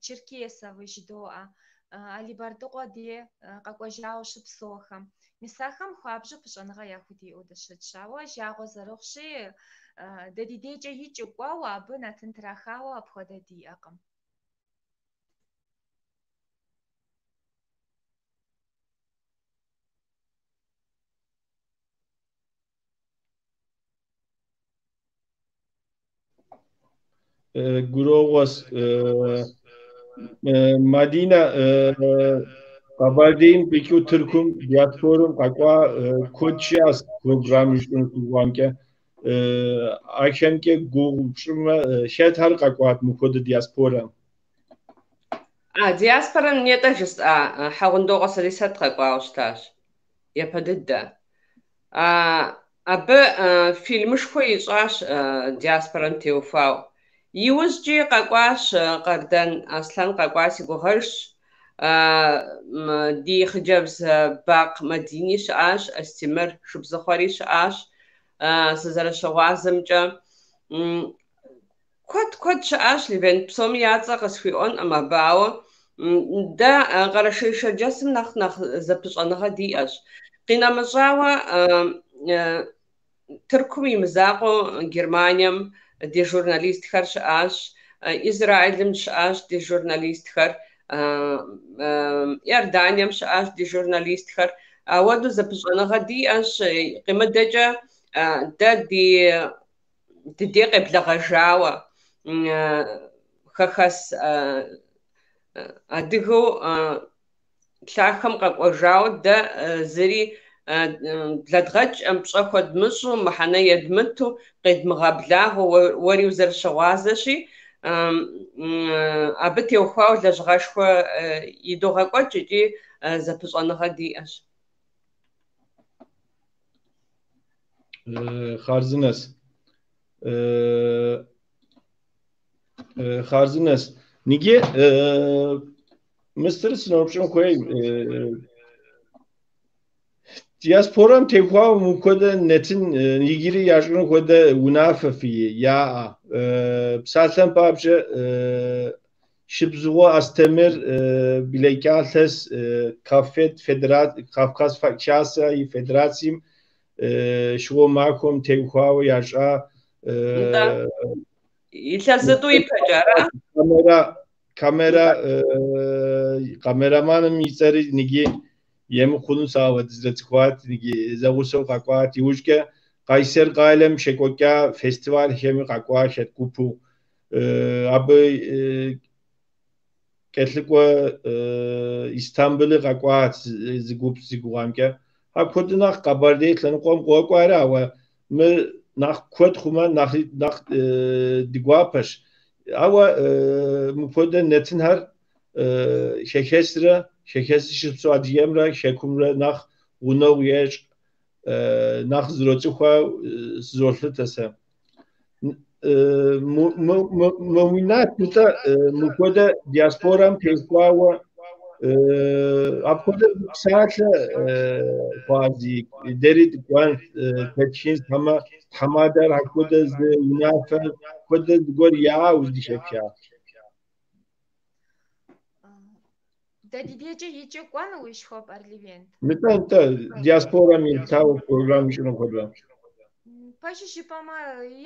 Черкесовы жыдоӏэ, Алибардыкъуэ де къэкӏуэжауэ щыпсэухэм. Мис ахэм хуабжьу пыщӏэныгъэ яхудиӏэу дыщытщ. Ауэ жагъуэ зэрыхъущи, дэ ди дейкӏэ икӏыу кӏуэуэ абы нэтын трахауэ апхуэдэ диӏэкъым. Гуровас Мадина Kabardeyim peki o Türk'üm diasporum kakva koçyas program işin kullanke akşamki guruşma şet har kakvat mukodu diaspora. Диаспора нетӏэ жысӏа хьэгъундогъуэ сэрисэт къэкӏуауэ щытащ. Япэ дыдэ. Абы фильмышхуэ ищӏащ диаспорэм теухуауэ. Иужькӏи къэкӏуащ Къардан Аслъэн къэкӏуа си гугъэжщ. Ди хъыджэбз Бакъ Мэдини щыӏащ, Астемыр Шыбзыхъуэри щыӏащ. Сызэрыщыгъуазэмкӏэ куэд щыӏащ Ливент, псоми я цӏэ къысхуиӏуэнӏым абы, ауэ ده غرشيشة جسم نخ زبطشانها دي أش قينا مجاوة تركمي مزاقو جرمانيم دي جورناليست خرش أش إسرائيل مش أش دي جورناليست خر يردانيا مش أش دي جورناليست خر ودو زبطشانها دي أش قيمة دجا ده دي قبل غجاوة خخس أدهو شاخم قاقوجاو ده زري لدغج أم بشأخد مشو محنا يدمتو قد مغابلاه وريو زر شوازشي أبتي وخاو لجغاشخو يدوغا قوتشي زبش أنها دي أش خارزنس خارزنس نيجي مستر سنوبشون كوي diasporam tevkua mu koda netin nigiri yaşını koda unafa fi ya psaltan papje şibzuğa astemir bilekatles kafet federat Kafkas Fakşasa Federasyim şu makom tevkua yaşa İlhasıdu ipacara kameramanım iseri nigi yemi kunu sağ dizretikuat nigi zaguso kakua tiuşke Kayser Kailem Şekokya festival hemi kakua şet kupu abi ketlikwa İstanbul'u kakua zigup ziguamke ha kodunaq kabarde tlanqom qoqara ve me nach kod khuma nach diguapaş ama mukoda netin her şekesri şipsu adiyemra şekumra nach unov yeş nach zrotsuha zorlutasa muminat tuta mukoda diasporam pesquawa apkoda saatle quasi derit quan petchins hamadar hakoda yunafa koda gor ya uzdişepşa Da didece yice quan uish hop arlivent. Meta diaspora min tav program işini koda. Paşi şipama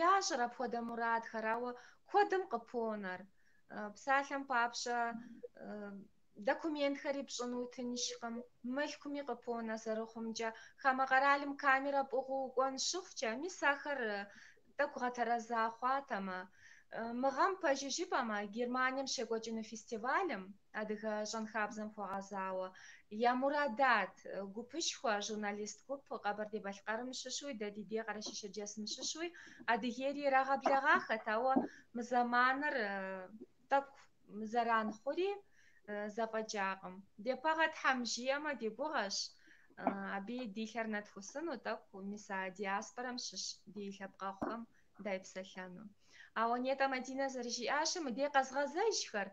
yaşara poda Murat harawa kodum qaponar. Psalham papşa документхэри пщӏынутынщикъым, мылъкуми къыпонэсэрыхъумчӏэ, хамэкъэралым камера пӏыгъыу кӏуэн щыхъукӏэ, мис ахэр тӏэкӏу гъэтэрэза хъуатэмэ. Мыгъэм пэжу жыпӏэмэ, Германием щекӏуэкӏыну фестивалым, адыгэ щӏэнхабзэм хуэгъэзауэ, я Мурадат гупышхуэ журналист гуп Къэбэрдей-Балъкъэрым щыщуи, дэ ди дей Къэрэщей-Шэрджэсым щыщуи, Адыгейри ирагъэблэгъахэт, ауэ мы зэманыр тӏэкӏу зэран хъури зэфӏэкӏакъым. Депэгъэ тхьэм жиӏэмэ ди гугъэщ, аби дилъэр нэтхусыну тӏэкӏу мис а диаспорэм щыщ ди лъэпкъэгъухэм дайпсэлъэну. Ауэ нетӏэ Мадинэ зэрыжиӏащи, мыдей къэзгъэзэжхэр,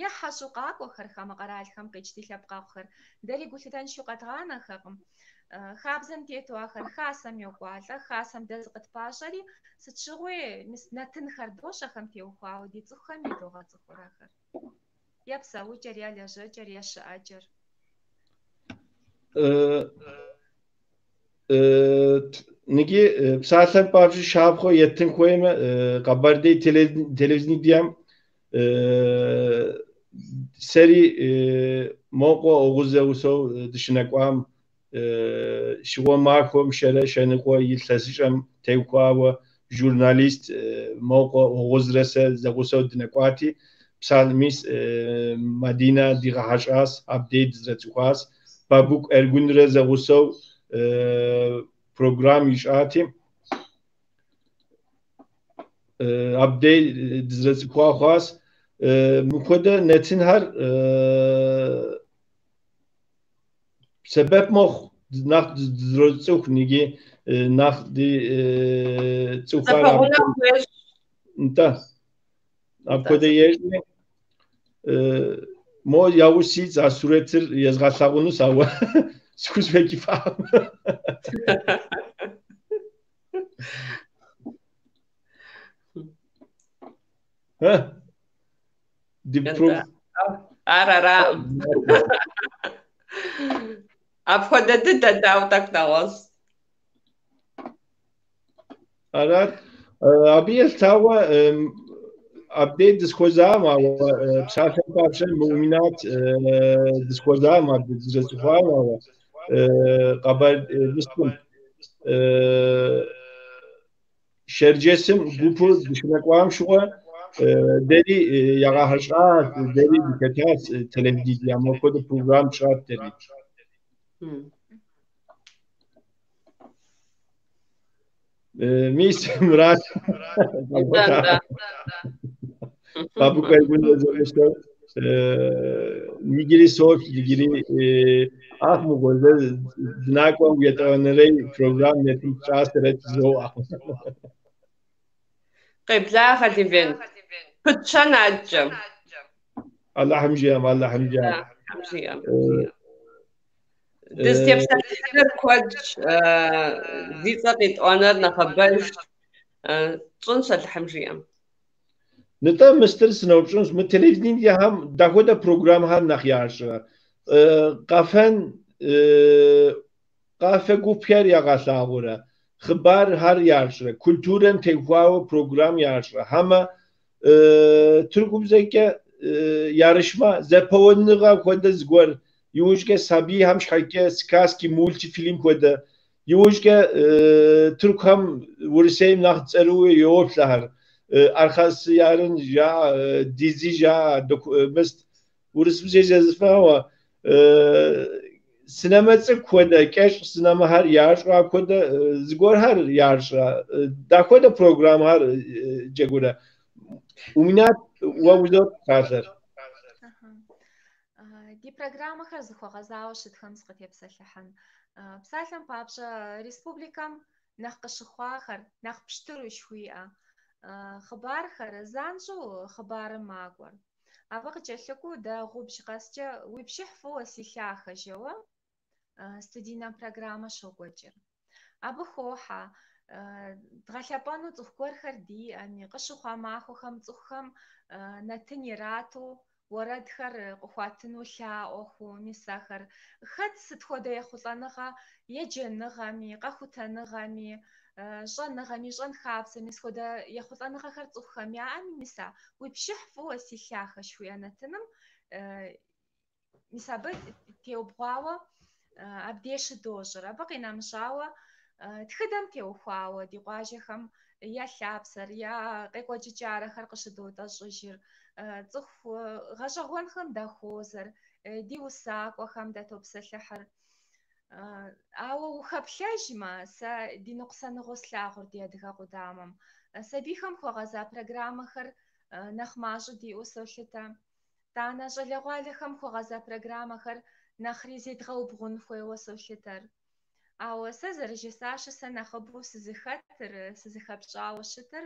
е хьэщӏу къакӏуэхэр хамэ-къэралхэм къикӏ ди лъэпкъэгъухэр, дэри гу лъытэшэу къэдгъанэхэкъым. Хабзэм тету ахэр хасэм йокӏуалӏэ, хасэм дэ зыкъытпащӏэри, сыт щыгъуи мис нэтынхэр дощӏэхэм теухуауэ ди цӏыхухэми догъэцӏыхур ахэр. Я псэукӏэр, я лэжьэкӏэр, я щыӏэкӏэр. Nigi psalhem papşı şapxo yettin koyma Kabardey televizyon diyem seri moko oğuz usov dışına koyam şuva makom şere şeni koy yiltesişem tevkuava jurnalist moko oğuz rese zagusov dinekuati psalmis Madina diğaşas update zretsuas babuk ergun reze gusov program inşaatı update zretsuas mukoda netin her sebep moh nach zrotsuk nigi nach di tsukara nta apkoda yejni mo yavusi za suretir yazğatlağını sava skuz peki fam Арарам. Апходэдэ дэдау так навоз. Arat, abiye tava update diskozama psafem papşen muminat diskozama dizretuama qabar biskum şercesim gupu düşünekwam şuğa deri yağa haşat deri diketas televizyon ama kodu program şart deri. Mis Murat. Да. Babu kaybında işte nigiri soğuk nigiri ah mı golde dinakom yeteneği program netim çağıret zoa. Qibla khadivin. Kutşan acım. Allah hamciyam Allah hamciyam. Hamciyam. Distepsatlar kod zitsaqit onar nakhabash tsonsal hamjiyam. Neta Mr. Snowptions mu televizyon ya ham dahoda program han nakhyarşı. Qafe gupyer ya qasağura. Xbar har yarşı. Kulturen tekvao program yarşı. Ama Türkümüzdeki yarışma zepovonluğa koda zgor. Yujke sabi ham şhake skaski multifilm koda. Yujke Türk ham vurseyim nahtseru yoğurtlar. Arkası yarın ya dizi ya mest vursuz yazıfa ama sinematı koda keş sinema her yarışa koda zgor her yarışa da koda program her cegura uminat ve uzat kasır. Ди программахэр зыхуэгъэзауэ щытхэм зыкъытепсэлъыхьэн. Псалъэм папщӏэ республикэм нэхъ къыщыхъуахэр, нэхъ пщтыру шхуиӏэ хъыбархэр занщӏэу хъыбарым макӏуэр. Абы къыкӏэлъыкӏуэу дэ гъубжь къэскӏэ уи пщыхь фӏыуэ си лъахэ жэуэ студийнэ программэ щокӏуэкӏыр. Абы хохьэ дгъэлъэпӏэну цӏыху гуэрхэр диӏэми, къыщыхъуа махуэхэм цӏыхухэм нэтын ирату уэрэдхэр къыхуатыну лъаӏуэ хъуу, мис ахэр хэт сыт хуэдэ ехъулӏэныгъэ еджэныгъэми, къэхутэныгъэми, щӏэныгъэми, щӏэнхабзэми, схуэдэ ехъулӏэныгъэхэр цӏыхухэм яӏэми, мис уи пщыхь фӏыуэ си лъахэ шхуиӏэ нэтыным, мис абы теубгъуауэ абдеж щыдощӏыр. Абы къинэмыщӏауэ тхыдэм теухуауэ ди къуажэхэм я лъапсэр, я къекӏуэкӏыкӏарэхэр къыщыдотӏэщӏыжыр, цӏыху гъэщӏэгъуэнхэм дахозэр, ди усакӏуэхэм датопсэлъыхьыр. Ауэ ухэплъэжмэ, сэ ди ныкъусаныгъэу слъагъур ди адыгэ къудамэм. Сабийхэм хуэгъэза программэхэр нэхъ мащӏэу диӏэу солъытэ. Тӏанэ щӏалэгъуалэхэм хуэгъэза программэхэр нэхъри зедгъэубгъун хуейуэ солъытэр. Ауэ сэ зэрыжесӏащи, сэ нэхъыбэу сызыхэтыр, сызыхэпщӏауэ щытыр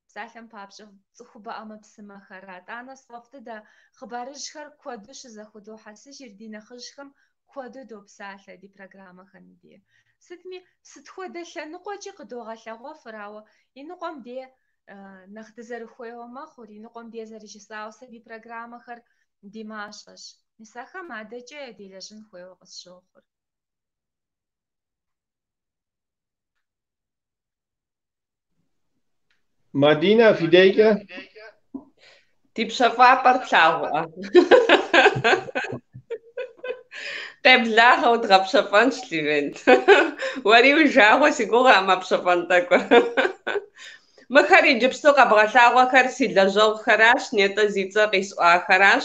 псалъэм папщӏэ цӏыхубэ ӏэмэпсымэхэрат. Тӏанэ сфӏэфӏ дыдэ хъыбарыжьхэр куэду щызэхуэдэу хьэсыжыр, ди нэхъыжьхэм куэду допсалъэ ди программэхэм ди. Сытми сыт хуэдэ лъэныкъуэкӏи къыдогъэлъэгъуэфыр, ауэ и ныкъуэм де нэхъ дызэрыхуейуэ мэхъур, и ныкъуэм де зэрыжысӏауэ сэ ди программэхэр ди мащӏэщ. Мис ахэм адэкӏэ делэжьын хуейуэ къысщохъур. Madina Fideyke. Ди пщэфӏапӏэр плъагъуӏэ. Къеблагъэу дгъэпщэфӏэнщ Левент. Уэри уи жагъуэ си гугъэ ӏэмэпщэфӏэн тӏэкӏуэ. Мыхэр иджыпсту къэбгъэлъагъуэхэр си лэжьэгъухэращ, нетӏэ зи цӏэ къисӏуахэращ.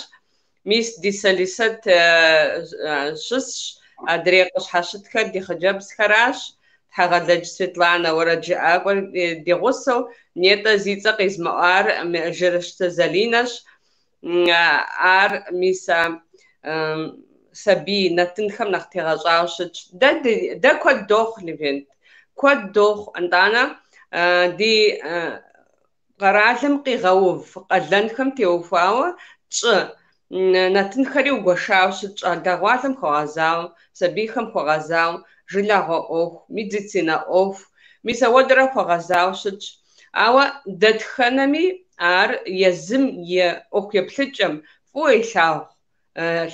Мис ди Салисэт щысщ, адрей къыщхьэщытхэр ди хъыджэбзхэращ. Тхьэгъэлэдж Светланэ уэрэджыӏакӏуэр ди гъусэу, нетӏэ зи цӏэ къизмыӏуар Жырыщтэ Залинэщ. Ар мис сабий нэтынхэм нэхъ тегъэщӏауэ щытщ. Дэ куэд дохъу Левент, куэд дохъу. Антӏанэ ди къэралым къигъэув къалэнхэм теухуауэ щӏы нэтынхэри угуэшауэ щытщ. Алэгъуалэм хуэгъэзауэ, сабийхэм хуэгъэзауэ, жылэгъуэ ӏуэху, медицинэ ӏуэху, мис ауэдурэ хуэгъэзауэ щытщ. Ауэ дэтхэнэми ар езым и ӏуэху еплъыкӏэм фуэлъагъу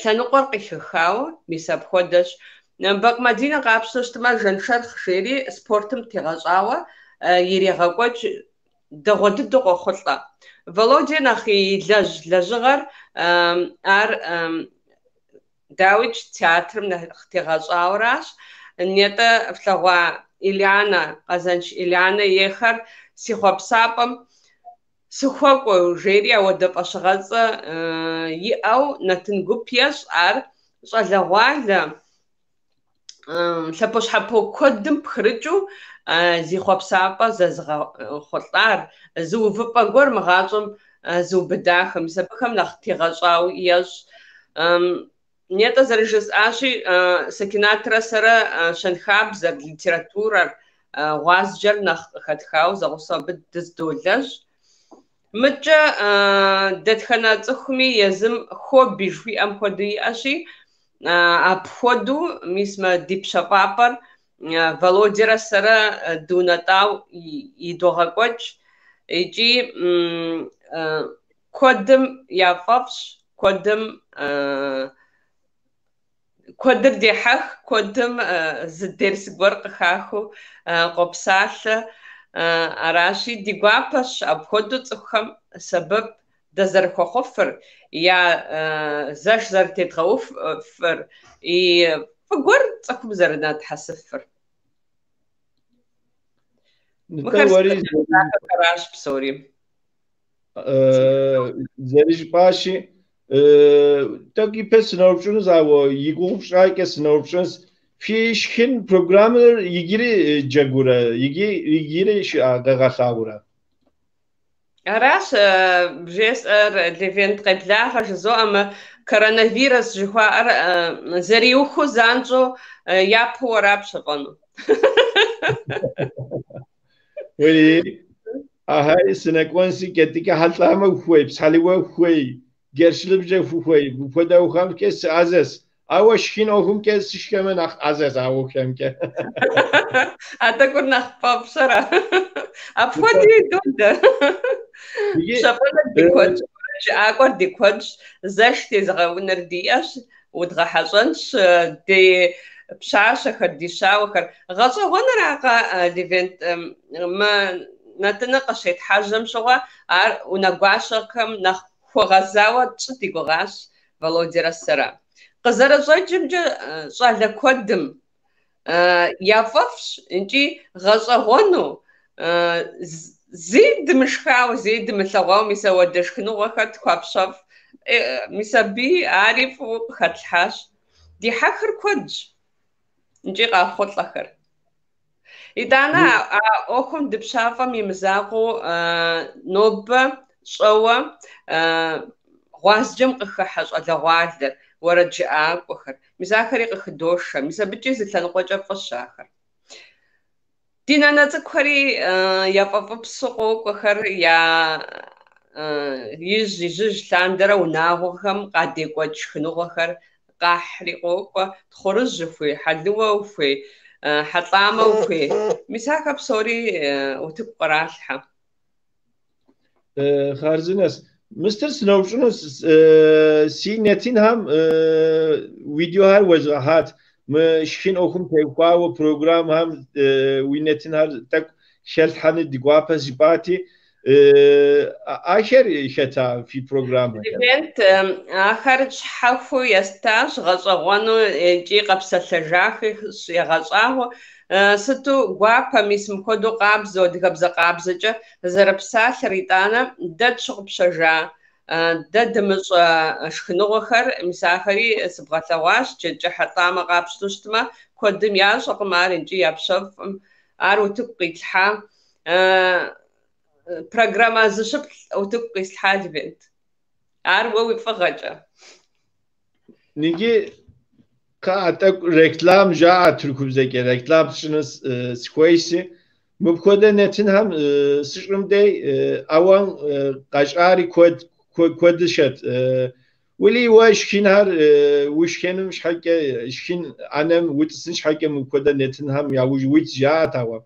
лъэныкъуэр къилъыхауэ мис апхуэдэщ. Бакъмэдинэ къапщтэу щытымэ Жаншэрхъ жери спортым тегъэщӏауэ ирегъэкӏуэкӏ дэгъуэ дыдэу къохъулӏэ. Володя нэхъ и лэжьыгъэр ар дауичӏ театрым нэхъ тегъэщӏауэращ. Нетӏэ флъэгъуа Ильянэ, Къэзэнш Ильянэ ехэр си хъуэпсапӏэм сыхуэкӏуэу жери ауэдэ фӏэщыгъэцӏэ иӏэу нартын гуп ещӏ, ар щӏалэгъуалэ лъэпощхьэпо куэдым пхырыкӏыу зи хъуэпсапӏэ зэзыгъэхъулӏар, зыувыпӏэ гуэр мыгъащӏэм зыубыдахэм, мис абыхэм нэхъ тегъэщӏауэ ещӏ. Нетӏэ зэрыжысӏащи, Сакинатрэ сэрэ щэнхабзэр, литературэр, гъуазджэр нэхъ къыхэтхауэ зэгъусэу абы дыздолэжь. Мыкӏэ дэтхэнэ цӏыхуми езым хобби жыхуиӏэм хуэдэу иӏэщи, апхуэдэу мис мы ди пщэфӏапӏэр Володярэ сэрэ дунэтӏау идогъэкӏуэкӏ икӏи куэдым яфӏэфӏщ, куэдыр дехьэх, куэдым зы дерс гуэр къыхахыу къопсалъэ. Аращи, ди гуапэщ апхуэдэу цӏыхухэм сэбэп дэзэрыхуэхъуфыр, я зэш зэрытедгъэуфыр, и фӏыгуэр цӏыхум зэрынэтхьэсыфыр. Мыхэращ псори. Зэрыжыпӏащи, тӏэкӏу ипэ сыноупщӏынущ, ауэ и гугъу сыноупщӏынщ. Фи шхын программэр игыри джэгурэ, игыри къегъэлъагъурэ. Аращ бжесӏэр Левент къеблагъэ жызоӏэмэ, коронавирус жыхуаӏэр зэриухыу занщӏэу япэу ара пщэфӏэну. Уи, ахьай сынэкӏуэнси кӏэтӏикӏэ хьэлӏамэ ухуей, псалъэуэ ухуей, гершылыбжьэ ухуей, ухуэдэ ухамкӏэ сыӏэзэс. Ауэ шхын ӏуэхумкӏэ сышхэмэ нэхъ ӏэзэс а ӏуэхухэмкӏэ. А тӏэкӏур нэхъ пӏэфщӏэрэ? Апхуэдэуи додэ. Пщэфӏэныр ди куэдщ, жыӏакӏуэр ди куэдщ, зэш тезыгъэуныр диӏэщ, удгъэхьэщӏэнщ ди пщащэхэр, ди щауэхэр. Гъэщӏэгъуэныракъэ, Левент, мы нартыныр къыщетхьэжьэм щыгъуэ ар унэгуащэхэм нэхъ хуэгъэзауэ тщӏы ди гугъащ Володярэ сэрэ. Къызэрыщӏэкӏымкӏэ щӏалэ куэдым яфӏэфӏщ икӏи гъэщӏэгъуэну, зэи дымышхауэ, зэи дымылъэгъуауэ, мис ауэдэ шхыныгъуэхэр тхуапщэфӏ, мис аби ари фӏыуэ къыхэтлъхьащ. Ди хьэхыр куэдщ икӏи къахъулӏэхэр. Итӏанэ а ӏуэхум дыпщафӏэм и мызакъуэу нобэ щӏэуэ гъуазджэм къыхыхьэ щӏалэгъуалэр, уэрэд жыӏакӏуэхэр, мис ахэри къыхыдошэ, мис абыкӏи зы лъэныкъуэкӏэ фӏыщ ахэр. Ди нанэ цӏыкӏухэри яфӏэфӏыпсу къокӏуэхэр, я ижь лъандэрэ унагъуэхэм къадекӏуэкӏ шхыныгъуэхэр къахьри къокӏуэ, тхъурыжь ухуей, хьэлыуэ ухуей, хьэлӏамэ ухуей, мис ахэр псори утыку къралъхьэ. Хъарзынэс, мыстер сыноупщӏыну си нетынхэм видеохэр уезгъэхьат. Мы шхын ӏуэхум техуауэ программэхэм уи нетынхэр тӏэкӏу хэлъхьэну ди гуапэ жыпӏати, ахэр хэта фи программэ? Левент, ахэр щхьэхуэу естащ, гъэщӏэгъуэну икӏи къэпсэлъэжахи егъэщӏагъуэ. Сыту гуапэ, мис мыхуэдэу къабзэу, адыгэбзэ къабзэкӏэ зэрыпсалъэр, итӏанэ дэ тщыгъупщэжа, дэ дымыщӏэ шхыныгъуэхэр, мис ахэри сыбгъэлъэгъуащ, джэдкӏэ хьэлӏамэ къапщтэу щытмэ, куэдым ящӏэкъым ар икӏи япщэфӏым, ар утыку къитлъхьа. Программэ зыщыплӏ утыку къислъхьа, Левент. Ар уэ уи фӏыгъэкӏэ. Ниги тӏэкӏу реклам жаӏэ тыркубзэкӏэ, реклам сщӏыну сыхуейси. Мыпхуэдэ нетынхэм сыщӏым дей ӏэуэм къэщӏари куэдыщэт. Ули уэ шхынхэр ушхеным щхьэкӏэ, шхын ӏэнэм утӏысын щхьэкӏэ мыпхуэдэ нетынхэм яужь уитӏ жаӏэт ауэ.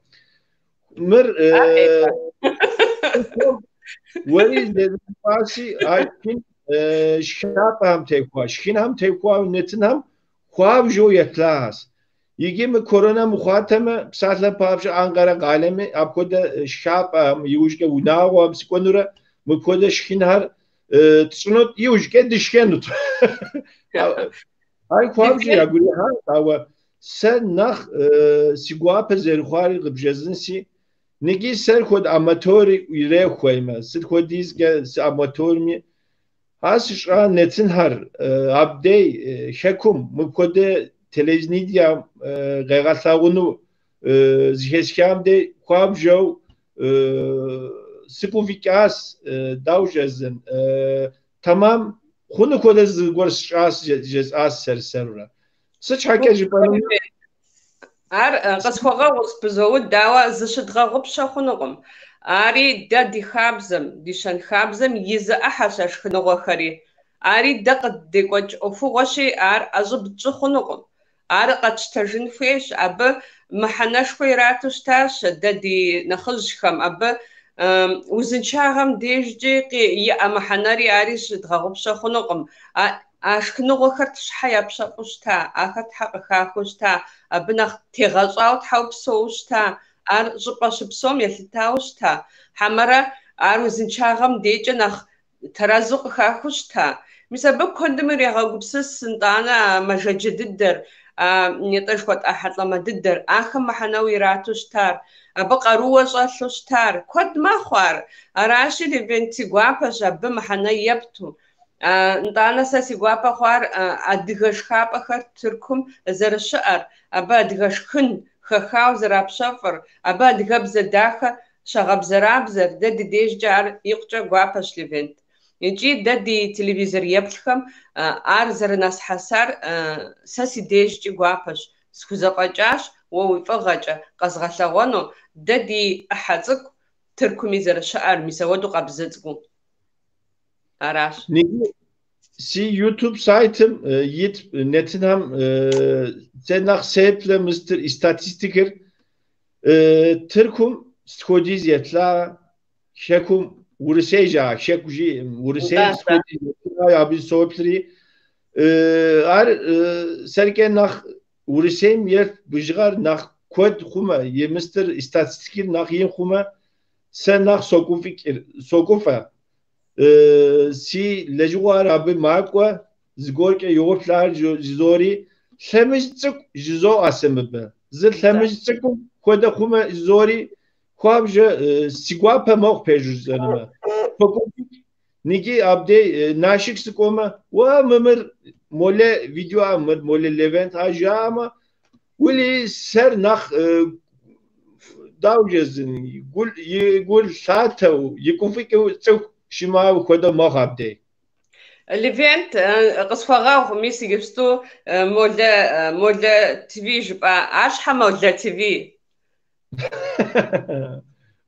Мыр уэри зезыпӏаси, ар шхын şap ham tekwa şkin ham tekwa netin ham khwab jo yetlas yigi mi korona muhateme psatla pavş Ankara galemi apkoda şap ham yujke unago am sikonura mu koda şkin har tsunot yujke dişkenut ay khwab jo ya guri ha tawa sen nach siguape zerkhari gibjezinsi nigi ser kod amatori ire khoyma sit kodiz ge amator mi Hasra netin har abdey şekum mu kode televizyonda gagasagunu ziheskam de kwabjo sipuvikas davjezin tamam khunu kode zgor şas jez as serserra sıç hakeci panım ар къысхуэгъэгъу спызоуд дауэ зыщыдгъэгъупщэ хъунукъым. Ари дэ ди хабзэм, ди щэнхабзэм и зы Ӏыхьэщ а шхыныгъуэхэри. Ари дэ къыддекӀуэкӀ Ӏуэхугъуэщи, ар ӀэщӀыб тщӀы хъунукъым. Ар къэтщтэжын хуейщ, абы мыхьэнэшхуэ ирату щытащ дэ ди нэхъыжьхэм, абы узыншагъэм дежкӀи иӀэ мыхьэнэри ари щыдгъэгъупщэ хъунукъым. А шхыныгъуэхэр щхьэ япщэфӀу щыта, ахэр Тхьэ къыхахыу щыта, абы нэхъ тегъэщӀауэ Тхьэу псэуу щыта, ар щӀыпӀэ щыпсэум елъытауэ щыта, хьэмэрэ ар узыншагъэм декӀэ нэхъ тэрэзу къыхахыу щыта. Мис абы куэдым ирегъэгупсыс итӀанэ мэжэджэ дыдэр, нетӀэж хуэтӀэхьэлӀэмэ дыдэр, ахэм мыхьэнэу ирату щытар, абы къарууэ щӀэлъу щытар, куэд мэхъу ар. Аращи Левент си гуапэщ абы мыхьэнэ епту. НтӀанэ сэ си гуапэ хъуар адыгэ шхапӀэхэр Тыркум зэрыщыӀэр, абы адыгэ шхын хэхауэ зэрапщэфӀыр, абы адыгэбзэ дахэ щагъэбзэрабзэр, дэ ди дежкӀэ ар икъукӀэ гуапэщ Левент. ИкӀи дэ ди телевизор еплъхэм ар зэрынэсхьэсар сэ си дежкӀи гуапэщ. СхузэфӀэкӀащ уэ уи фӀыгъэкӀэ къэзгъэлъэгъуэну дэ ди Ӏыхьэ цӀыкӀу Тыркуми зэрыщыӀэр, мис ауэду къабзэ цӀыкӀуу. Аращ. Si YouTube saytım yit netin ham sen nach seple Mr. İstatistiker Tırkum skodiz yetla şekum urseyja şekuji ursey skodiz yetla ya bir sohbetleri ar serken nach urseym yer bujgar nach kod khuma ye Mr. İstatistiker nach yin khuma sen nach sokufa si lejuar abi makwa zgorke yoflar jizori lemizcuk jizo asembe zil lemizcuk koda khuma zori kwabje sigwapa mok pejuzanma pokopik nigi abde nashik skoma wa memir mole video amr mole Levent ajama wili ser nakh davjezin gul sataw yikufik tsuk شما خدا ما خبده. Левент قصفاغا ميسي جبستو مولى تيفي جبا عاش مولى تيفي.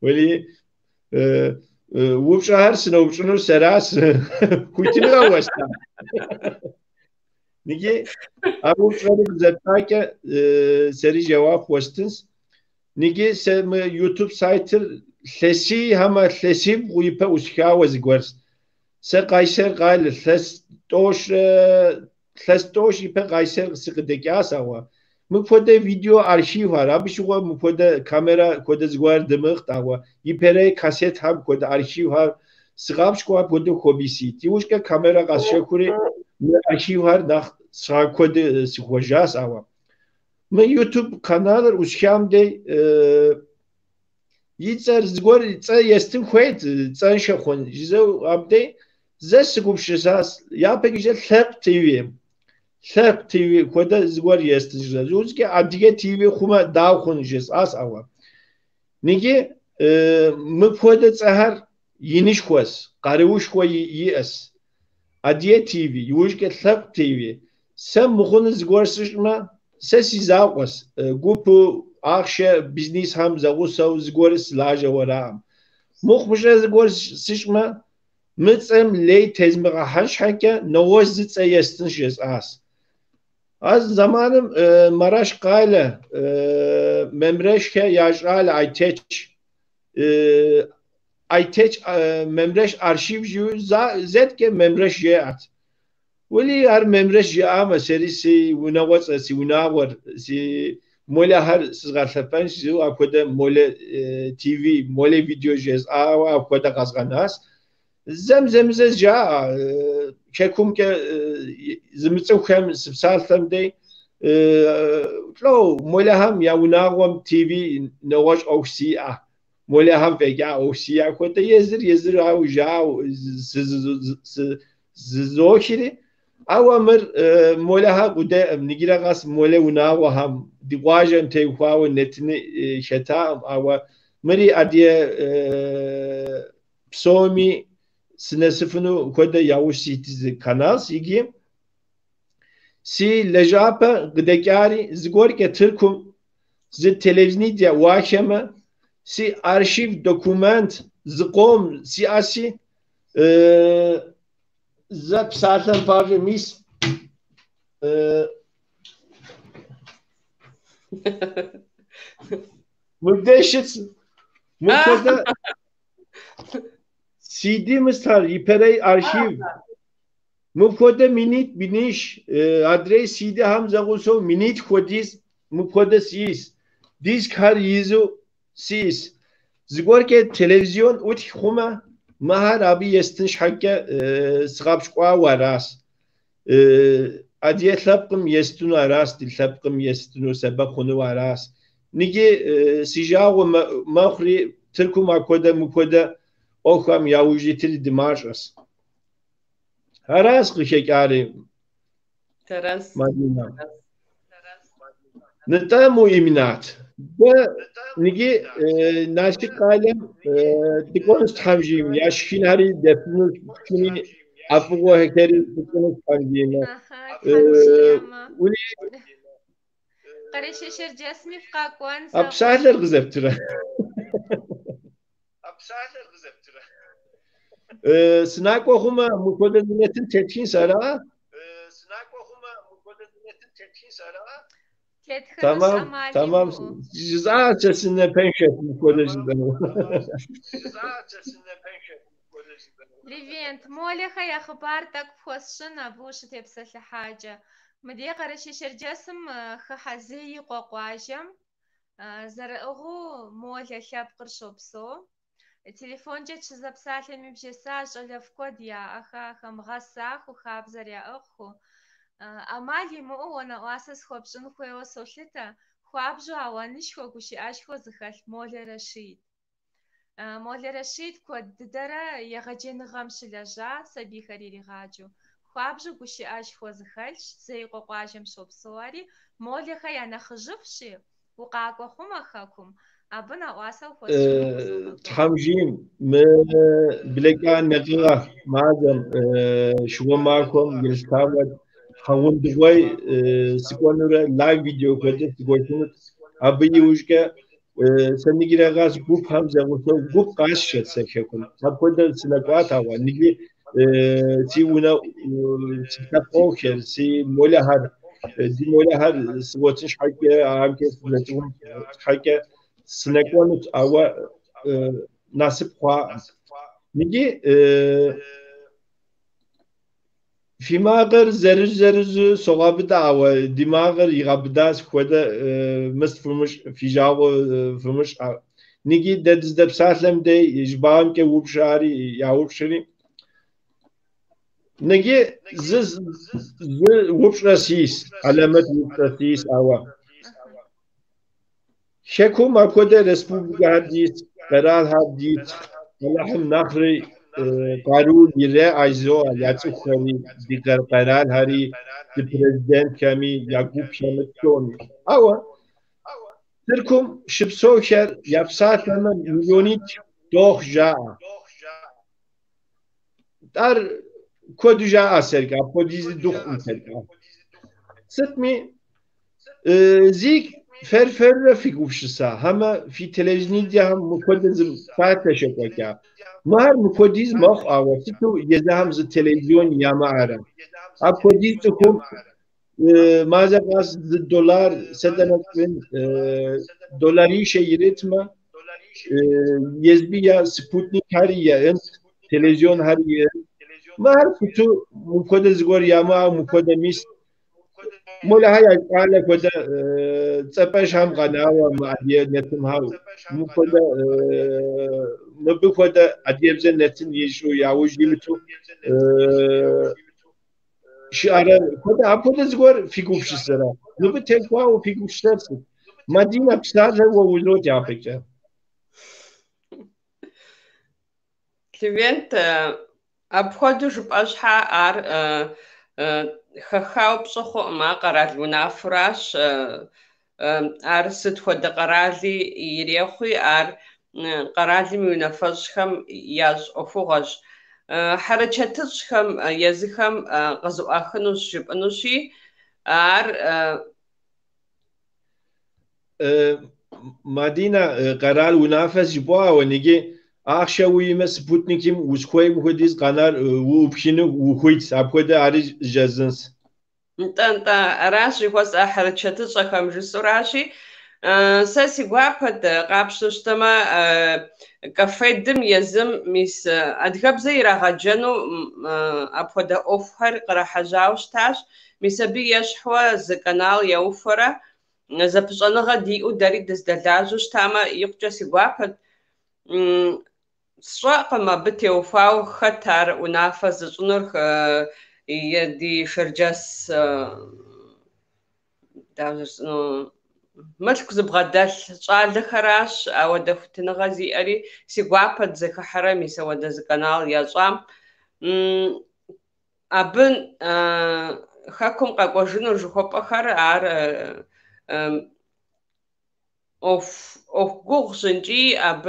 ولي وبشهر سنة وبشنو سراس كويتنا واستا. نيجي أبو شهر زبطاك سري جواب وستنس. نيجي سم يوتيوب سايتر Lesi hama lesi uyupa uskava zigwars. Se Kayser gal les toş ipe Kayser sıkıdeki asawa. Mu pode video arşiv var. Abi şu mu pode kamera kode zigwar demir tawa. İpere kaset ham kode arşiv var. Sıgabş ko pode hobisi. Tiuşka kamera gasşekuri arşiv var da sağ kode sıkwajas awa. Mu YouTube kanallar uskam de Yitzer zgor yitzer yestim khuet tsan shekhon jizo abde zes gubshas ya pekje Lep TV koda zgor yest jizo ki abdige TV khuma da khon jes as awa nigi mu koda tsahar yinish khos qarush khoy yes adie TV yuj ke Lep TV sem mukhun zgor sishma sesi zaqos gupu Akşe biznis ham zagusav zgores laja varam. Mukhmuşa zgores sişma mitsem ley tezmira hanşhake novoz zitse yestin şes as. Az zamanım Maraş kale memreşke yajal ayteç ayteç memreş arşiv jü zed ke memreş jeat. Weli her memreş jeama serisi wunawat si wunawar si mola her sızgartapan si akoda mola TV mola video jez akoda kazganas. Zemzemize ja kekum ke zimtsu kem sibsaltam de لو مولهم یا وناغم تیوی نواش اوسیا مولهم بگه اوسیا کنده یزر او جاو زوکیری او امر مولها قده نگیره قاس موله وناغو هم دیواجم تیخواو نتنی شتام او مری ادیه پسومی سنسفنو کنده یاوش سیتیز kanal sigim si lejapa gdekari zgorke Türkum z televizyonidya wakema si arşiv dokument zqom siyasi zap saatten pavje mis müddeşit mutlaka CD mistar iperey arşiv مبکده minit biniş adres CD ham zaguso minit kodis mubkode sis disk har yizu sis zgor ke televizyon ut khuma mahar abi yestin şhakke sgabşqa waras adiyet labqım yestun aras dil labqım yestun sebab khunu waras nigi sijago makhri Türkum akoda mubkode okham yavujitil dimajas Haras kışekari. Taras. Madina. Netamu iminat. Ve nigi naşik kalem dikonus tamjim. Yaşkin hari defnus kini apugo hekeri dikonus tamjim. Uli. Karışışır jasmif kakwan. Apsahler gızeptire. Sınak okuma mukodedinetin tetkin sara. Tamam. Cıza açısından penşet mukodedinden. Levent, moleha ya xabar tak fosşina bu ştepsel haja. Madiye qarashishir jasm xahazi qoqwajam. Zara'u mole xapqir shopso. Телефонче чызапсалъэми бжеса щӏалэфкӏо диаӏэха хэмгъэсаху хабзэр яӏыгъху. Амал имыӏэу онэӏуасэ схуэпщӏын хуейуэ солъытэ. Хуабжьу ауаныщхуэ гущыӏэшхуэ зыхэлъ Молэ Рашид. Молэ Рашид куэд дыдэрэ егъэджэныгъэм щылэжьа сабийхэр иригъаджэу. Хуабжьу гущыӏэшхуэ зыхэлъщ, зэи къуэкъуажэм щопсэуари. Молэхэ я нэхъыжьыфӏщи, укъакӏуэ хъумэ хэкум. Tamjim bilekâ neqîğa madem şuva makom gelstavat havun duvay sikonure live video kodet sikotinut abiyi ujke seni gireğaz gup hamza gup gup qaşşet sekekun tapoda sinaqat hava nigi si una sikat oker si molahar di molahar sikotin şhakke amke letum şhakke Snekwanut awa nasip kwa nigi fimager zerüzü soğabıda awa dimager yigabdas kwada mistfumuş fijago fumuş nigi dedizdepsatlem de jbam ke wubshari ya wubshari nigi ziz wubshasis alamet wubshasis awa شکوم اکوده رسپوبلیک هدیت قرار هدیت ملاهم نخری قارول یره ایزو یاتو خری دیگر قرار هری دی پرزیدنت کمی یاکوب شمتونی. اوا ترکم شبسوکر یافسات من میلیونیت دوخ جا. در کدو جا آسرگا پودیزی دوخ می‌کرد. ستمی زیک فرفر في قوشسا هما في تلفزيونيا هم مقدس فاتش شبكة ما هر مقدس مخ عوضتو يزهم ز التلفزيون يا معرم أقدس تكون ماذا قاس $1 سدنا من دولاري شيء رتمه Yezbiya Sputnik hariye televizyon hariye mar kutu mukoda zgor yama mukoda mis mola haya qala koda tsapash ham qanawa ma adiye netim ha mukoda nabi koda adiye bzen netin yishu yavuj limitu şiara koda apoda zgor figufşisera nabi tekwa o figufşlersin madina psarja o uzrot yapacak. Клиент апхуэдэу жыпӏэщхьэ ар хэхауэ пщӏы хъуӏым, ар къэрал унафэращ. Ар сыт хуэдэ къэрали ирехъуи, ар къэралым и унафэщӏхэм ящӏ ӏуэхугъуэщ. Хьэрычэтыщӏхэм езыхэм къэзыӏуахынущ жыпӏэнущи, ар Madina karar unafes jiboa wenige akşawi Sputnik'im uskoy muhdiz kanar upşini ukuyt apkoda ari jazins. Nta arashi hos hərəkətişəm jisurashi se si guapad qapşıştama kafedim yazım mis adgabze irağacanu apkoda ofhar qrahajawshtash misabi yashhwa z kanal yaufara zapışanığa diu dari dzdalajushtama yuqca si guapad sşaqma biteufaw khatar unafaz zunur يدي شرجس ملك زبغدال شال خراش او دفتن غزي اري سيغوابد زك حرمي سو دز قنال يا صام ابن خاكم قاقوجن جوخوب خر ار اوف غوغسنجي اب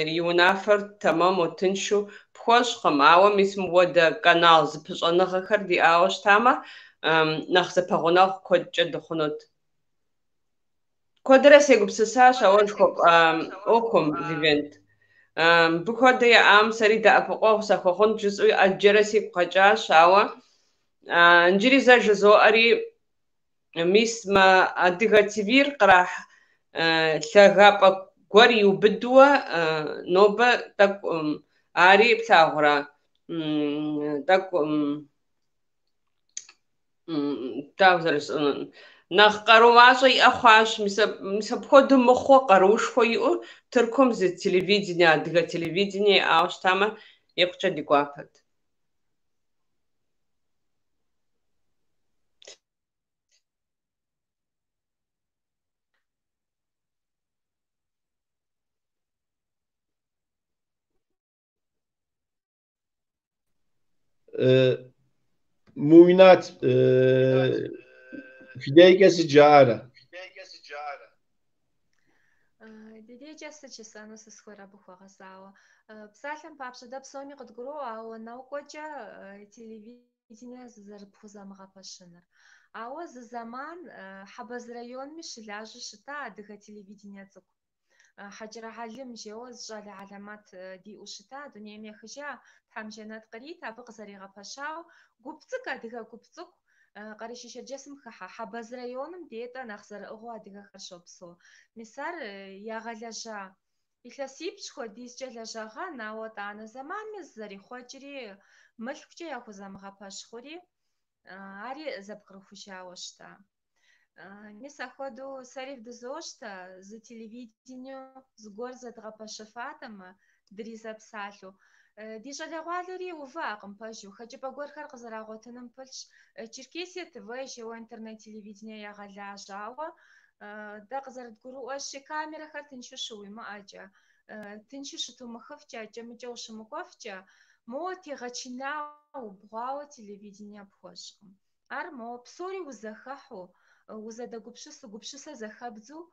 يونافر تمام وتنشو بخوش خماوة ميسم ودا قنال زبشانغا خردي آوش تاما نخزة پغوناغ كود جد خنود كود رسي قبسساش اول خب اوكم ليفنت بخود يا ام سري دا افقوغ ساخوخون جزء الجرسي قجاش آوا انجري زا جزو اري ميسم ادغا تيفير قراح ثغابا قوري وبدوا نوبا تاك آری بتاعورا تاك تاوزرس نخ قرواشي أخواش مسب خود مخو قروش خويو تركم زي تلفزيون دغا تلفزيون أوش تاما يقصد ديقوافت Muinat fidejkesi cara. Дидеджэсэ чесану сысхуэра быхуэгъэзауэ. Псалъэм папщӏэ дэ псоми къыдгурыӏуэ, ауэ наукӏуэкӏэ телевидение зэрыпхузэмыгъэпэщыныр. Ауэ зы зэман Хьэбэз районми щылажьэу щыта адыгэ телевидение цӏыкӏу. Хьэкӏэрэ Хьэлым жеуэ зыщӏалэ алэмэт диӏэу щыта, дунейм ехыжа, тхьэмжэнэт кърит, абы къызэригъэпэщауэ гуп цӏыкӏу, адыгэ гуп цӏыкӏу Къэрэщищэ-Джэсым хыхьэ Хьэбэз районым детӏэ нэхъ зэрыӏыгъыу адыгэхэр щопсэу. Мис ар ягъэлэжьа. Илъэсипщӏ хуэдизкӏэ лэжьэгъэн, ауэ тӏанэ зэманми зэрихъуэкӏри мылъкукӏэ яхузэмыгъэпэщ-хъури, ари зэпкърыхужауэ щыта. Мис апхуэдэу сэри дызощтэ, зы телевидению зыгуэр зэдгъэпэщыфатэмэ, дризэпсалъэу. Ди щӏалэгъуалэри увыӏэкъым пэжу, хэкӏыпӏэ гуэрхэр къызэрагъуэтыным пылъщ. Черкесие ТВ жеуэ интернет телевидение ягъэлажьауэ, дэ къызэрыдгурыӏуэщи, камерэхэр тыншу щыуимыӏэкӏэ, тыншу щытумыхыфкӏэ, кӏэмыкӏэ ущымыкӏуэфкӏэ, моуэ тегъэчынауэ, убгъуауэ телевидение пхуэщӏкъым. Ар моуэ псори узэхэхьу, узэдэгупщысу, гупщысэ зэхэбдзу,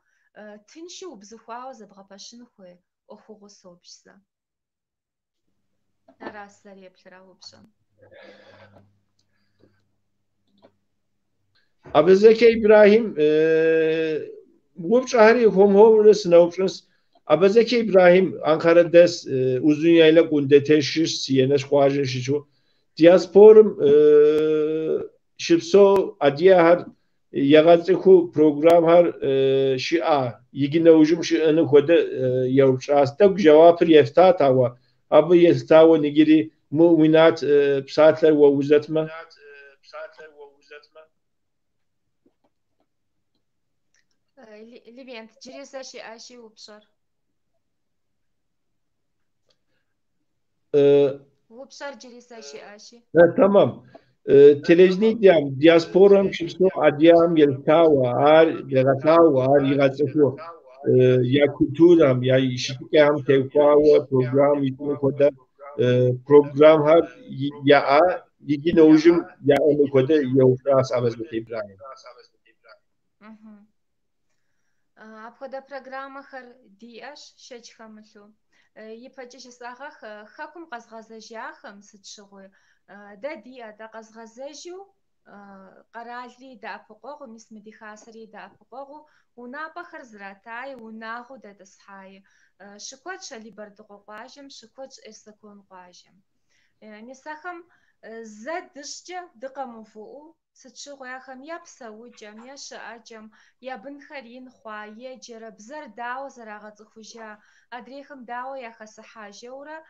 тыншу убзыхуауэ зэбгъэпэщын хуей ӏуэхугъуэ соплъ сэ. Аращ зэреплърэ упщӏэм. Abezeke İbrahim Gupçahari homhovrus naupşus Abezeke İbrahim Ankara des uzun yayla kundeteşiş siyeneş kuajeşiçu diasporum şipso adiyahar يغطيكو بروجرام هر شيء يجي نوجم شيء أنا كده يوشاستك جواب يفتات هوا أبو يستاو نجري مؤمنات بساتلر ووزتما ليبيان جريسة شيء أشي وبشر وبشر جريسة شيء أشي تمام تلفزيون ديام دياسبورام شبسو أديام يلتاوا هر يغتاوا هر يغتسو يا كولتورام يا يشتكام تيقاوا بروجرام يكون كده بروجرام هر يا يجي نوجم يا أنا كده يوفراس أبز بتبراهيم أبغى программа хэр диаш шеч хамлу يبقى ساخخ خاكم قزغزجاخم ستشغوي دا دي دا قزغزجو قرالي دا أبقوغ مس مديخاسري دا أبقوغ ونابا خرزراتاي وناغو دا تسحاي شكوت شالي بردقو قواجم شكوت إرسكون قواجم مساخم زاد دشجة دقا مفوقو ستشغوياخم يابساوجم ياشاجم يابنخرين خوايه جربزر داو زراغتخوجا أدريخم داو ياخسحاجورا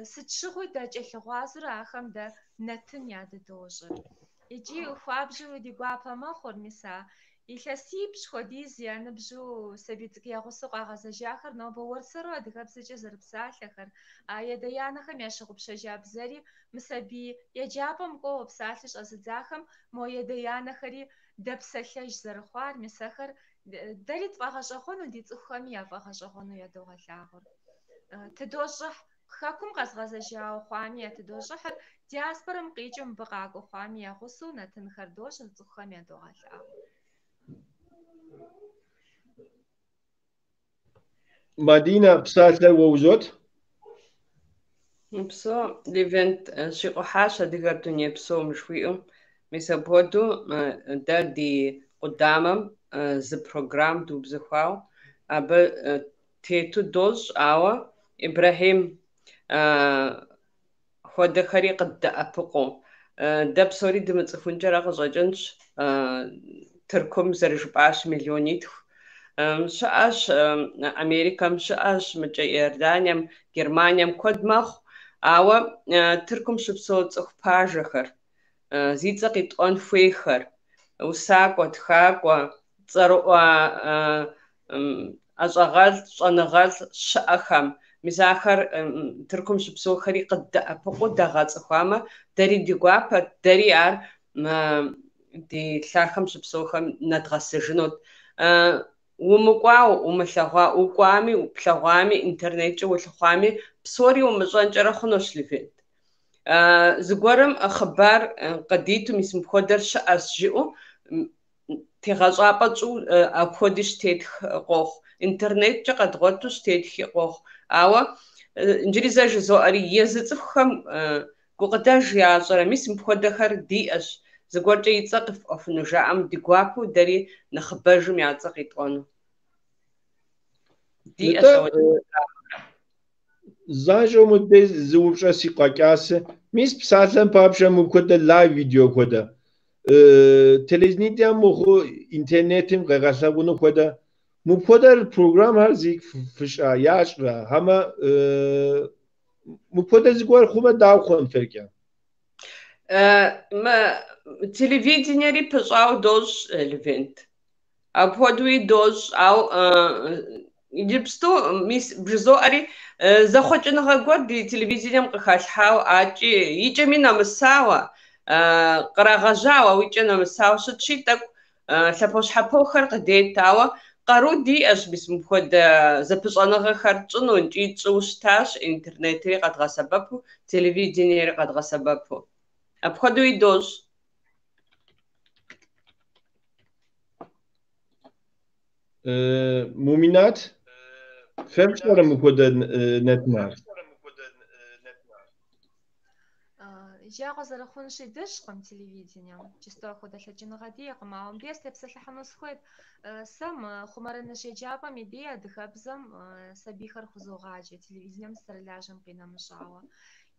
ستشغوي دا جلغوازر آخم دا نتن ياد دوجر يجي خوابجو دي قوابا مخور مسا يخسيب شخوديز يانبجو سبيتك يغسق آغازجاخر نو بورسرو أدغبسجا زربسالخر آيا ديانخم ياشغو بشجابزاري مسابي يجابم قو بسالش أزداخم مو يديانخري دبسلش زرخوار مساخر داريت فاغشاخونو دي تخوامي يافاغشاخونو يدوغلاغر تدوشح خاكم غزغزجاو خوامي تدوشحر دياسبرم قيجم بقاقو خوامي يغسو نتنخر دوش تخوامي يدوغلاغر مدينة بساتلر ووزوت بسو ليفنت شيقو حاشا ديغرتوني بسو مشويو ميسا بودو دا دي قدامم زي بروجرام دو بزخواو أبا تيتو دوز آوا إبراهيم خود خري قد أبقو دا بسوري دمتخون جراغ زجنش تركم زرجباش مليونيتو شاش أمريكا مشاش مجا إردانيا جرمانيا كود مخ أوا تركم شبسوت أخباجخر زيتزاقي تون فيخر وساقوا تخاقوا تصروا أزغال صنغال شأخم مساخر تركم شبسو خري قد أبقو دغات أخواما داري ديقوابا داري عار دي ثاخم شبسو خم ندغسجنوت ومقواو وملغوا وقوامي وبلغوامي انترنت ولغوامي بصوري ومزونجرا خنوش لفيت زغورم اخبار قديتو مسم خودر شاس جيو تيغاصابطو ابودش تيت قوخ انترنت قد غوتوش تيت قوخ اوا انجليزا جزو اري يزصفخم قوقداج يا صرا مسم خودخر دياش زغورجي يصقف اوف نجام ديغواكو داري نخبجم يعصق يطونو دي أشوت زاجو مدة زوجة سيقاكاسة ميس بساتلن بابشا مكودة لايف فيديو كودا تلفزيون ديا مخو انترنتم غغاسابونو كودا مكودة البروغرام هر زيك فشا ياشرا هما مكودة زيكوار خوبة داو خون فرقيا ما تلفزيونيري بشاو دوش الفنت أبودوي دوش أو يجبستو ميس برزو أري زخوتنا غود دي تلفزيون قخالحاو أجي يجي مساوا قراغجاوا ويجينا مساوا شتشي تك ثبوش حبو خرق ديتاوا قارو دي أش بسم خود زبشانا غخرجنو نجي تشوشتاش إنترنتي قد غسببو تلفزيونيري قد غسببو أبودوي دوش مؤمنات فهمت مكودة نتمار جاغو زرخون شي دشقم تلفزيون جستو خدا لجن غادي قماهم بيس تبسل حنوس خويت سم خمرنا شي جابا ميديا دخبزم سبيخر خزو غاجي تلفزيون سرلاجم قينا مشاوا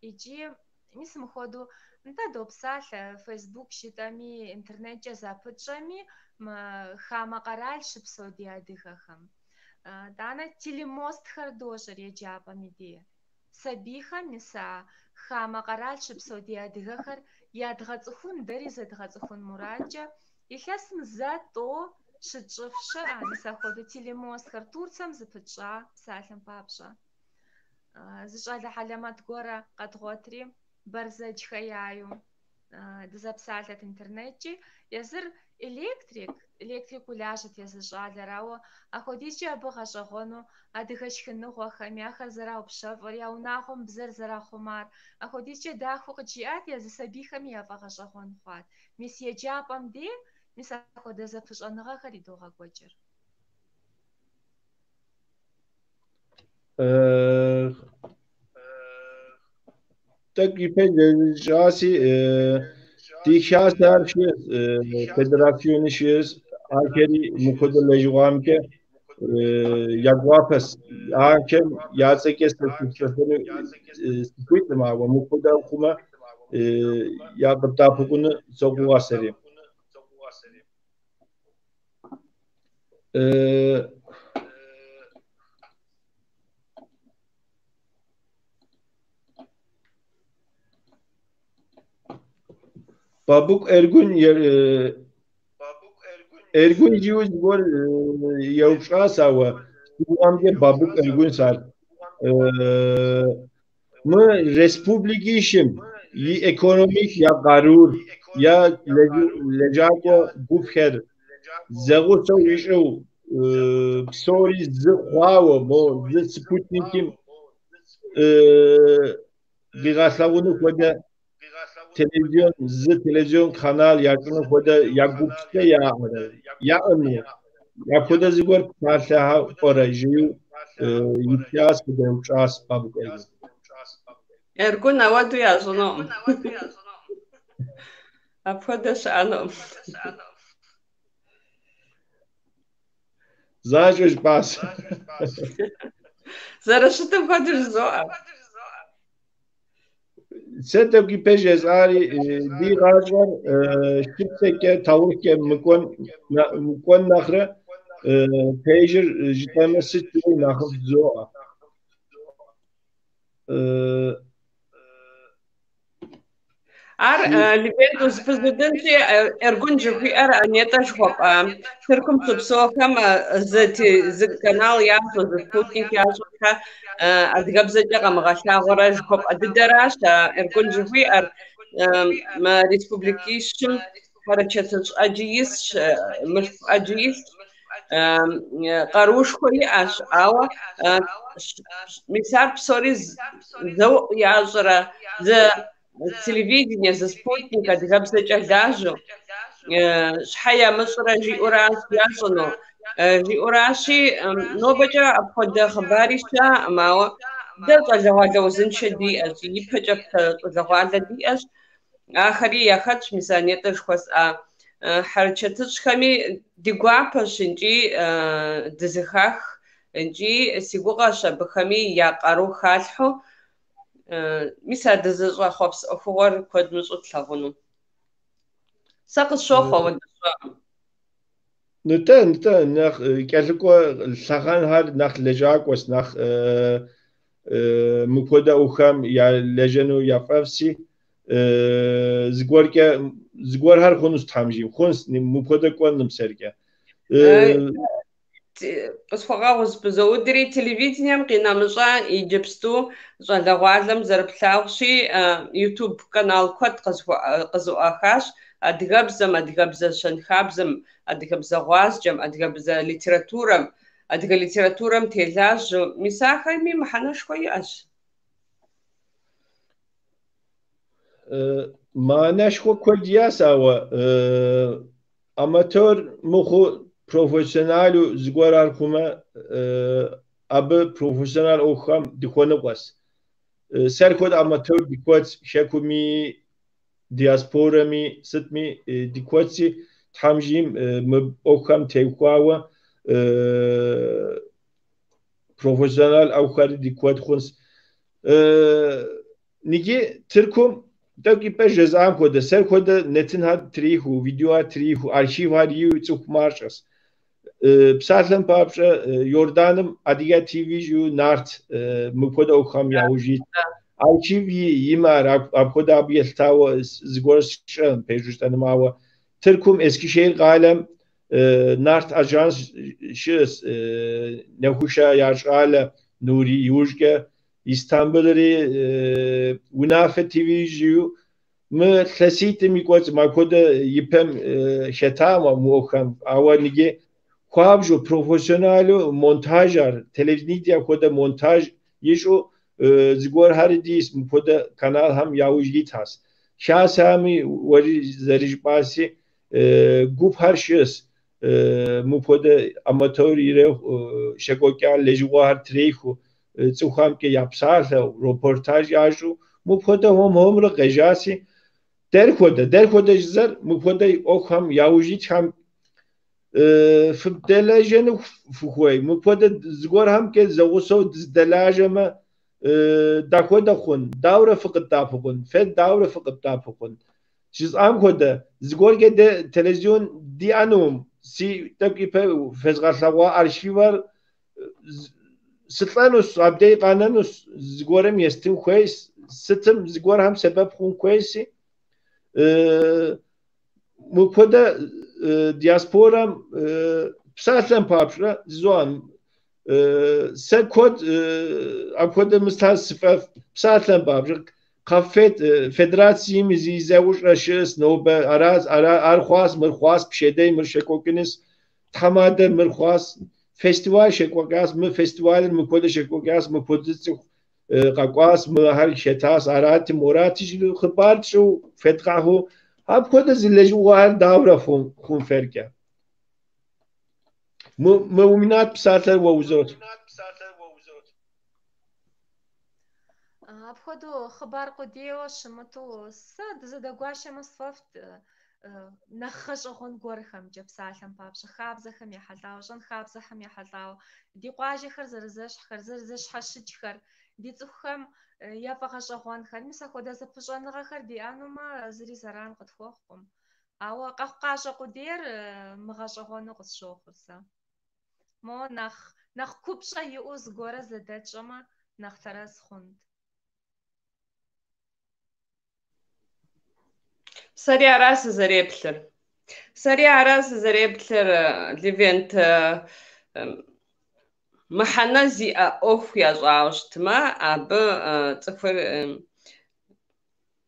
يجي Мис мыходу нта допсалъэ Facebook щытӏэми, интернеткӏэ запытщӏэми, хамэ къэрал щыпсэу ди адыгэхэм. Дана телемостхэр дощӏыр еджапӏэм идей. Сабийхэм мис хамэ къэрал щыпсэу ди адыгэхэр ядгъэцӏыхун, дэри зэдгъэцӏыхун мурадкӏэ илъэсым зэ тӏо щытщӏыф щыӏэ. Мис апхуэдэ телемостхэр Турцием зыпытщӏа псалъэм папщӏэ. Зы щӏалэ хьэлэмэт гуэрэ къэдгъуэтри Бэрзэдж хэяю дызэпсалъэт интернеткӏи. Езыр электрик улажьэт езы щӏалэр, ауэ апхуэдизкӏэ абы гъэщӏэгъуэну адыгэ шхыныгъуэхэми ахэр зэраупщэфӏыр, я унагъуэм бзэр зэрахъумар, апхуэдизкӏэ дахэу къыджиӏат, езы сабийхэми яфӏэгъэщӏэгъуэн хъуат. Мис еджапӏэм де, мис апхуэдэ зэпыщӏэныгъэхэр идогъэкӏуэкӏыр. Taki şahsi dikşahsar federasyonu şiz akeri mukodelejuamke yagwapes hakem yazekes tefsirini sıkıntı ama mukoda kuma yapıp bunu sokuaseri. Babuk Ergun jiuz gol yavşasa ve kullandığı Babuk Ergun sar. Mı Respublikişim ya ekonomik ya garur ya lejako bufher zegusa işo psori zıkhao mo Sputnik'im bigaslavunu koda televizyon kanal yakını koda yagupste ya onu ya koda zigor parçaha orajı ihtiyaç kudem ças Babuk Ergun. Ergun avadu yazınom. Aphoda şanom. Zaten bas. Zaraşıtım kadir zoa. Sen de ki peşez ari bir ağaç var şipseke tavukke mukon nahre peşir jitemesi tüy nahıf zoa. Ar Libentus prezidenti Ergun Jufir aneta shkop. Sirkum subsoham z kanal yazo z Sputnik yazo ka adgabzaja qamghasha ghora shkop adidarash Ergun Jufir ma respublikishim harachatsh ajis msh ajis qarush kholi ash awa misar psoriz zo yazra z телевидение за спутника дгабзэкӏэ лажьэу шхьэ ямыщӏрэ жиӏуращ ящӏыну жиӏуращи нобэкӏэ апхуэдэ хъыбари щаӏым, ауэ дэ щӏалэгъуалэ узыншэ диӏэщ, ипэкӏэ щӏалэгъуалэ диӏэщ, ахэри яхэтщ мисанетӏэ жыхуэсӏа хьэрчэтыщӏхэми ди гуапэщ икӏи дызыхах икӏи си гугъэщ абыхэми я къару халъхьэу mis adızış'a xhops oxuğor kod mış'u tlhağunu. Sa khısşoxho vıdış'a. Nıta nach kelko lhağan har nach lejakos nach mukoda uxam ya lejenu ya fafsi zgor har khunus thamjim khuns mukoda konum serge. Къысхуэгъэгъуз бзэудри телевидением къинэмыщӏа иджыпсту щӏалэгъуалэм зэрыплъагъущи YouTube канал куэд къызыӏуахащ адыгэбзэм, адыгэбзэ щэнхабзэм, адыгэбзэ гъуазджэм, адыгэбзэ литературэм, адыгэ литературэм телажьэу мис ахэми мыхьэнэшхуэ иӏэщ. Мыхьэнэшхуэ куэд яс, ауэ аматор мыхъуу profesyonelu zgorar kuma abı profesyonel oxam dikonu qas. Serkod amatör dikot şekumi diasporami sıtmi dikotsi thamjim oxam tevqawa profesyonel oxar dikot xuns Nigi Türkum dakipe cezam koda ser koda netin had trihu video trihu arşiv had yu tsuk marşas. Psalem papşa Yordanım Adiga TV ju nart mu koda okham yavujit. Arşiv yimar koda abiyeltawa zgorşan pejuştanım ava. Türkum Eskişehir galem nart ajans şis nehuşa yaşale Nuri Yujge İstanbul'ı Unafe TV'yu mı klasite mi koç makoda yipem şetama muham avanige kuabjo profesyonel montajer televizyon koda montaj yeşo zgor haridis mu koda kanal ham yavujit has şahsami veri zarişbasi gup harşis mu koda amatör ire şekokyal lejwar trehu Tsukam ke yapsal reportaj yaju mupoda hom ra qejasi derkoda jizar mupoda okham yavujit ham fdelajenu fukhoi mupoda zgor ham ke zaguso zdalajama dakoda khun davra faqat tafqun fed davra faqat tafqun jiz am koda zgor ke de televizyon di anum si takipe fezghasawa arşivar Sıtlanus, abdey kananus, zgorem yestim kueys, sıtım zgor ham sebep khun kueysi. Mupoda diasporam psalem papşra zoan ser kod akoda mıstas sıfaf psalem papşra kafet federasyimiz izavuş raşız nobe araz arxwas mırxwas pşedey mırşekokiniz tamade mırxwas festival şekvagas mı festivalin mı koda şekvagas mı pozitsiyon qaqwas mı hal şetas arati morati jlu xbar şu fetqahu hab koda zilleju var davra khun ferka mu'minat psatlar ve uzot Abhodu xbar qodiyo shmatu sad zadagwasha masfaft نخشون گورخم جب سالم پابش خابزه خم یحلاو جن خابزه خم یحلاو دی قاجی خرزش حشد خر دی تخم یا فقشون خر میسا خدا زپشان خر دی آنو ما زری زران قد خوخم او قاش قدیر مغشون قد شو خرسا ما نخ کوبشا یوز گوره زدت شما نخ تراز خوند Сари арас зареплер. Сари арас зареплер ливент махана зи ох яжаштма абы цфер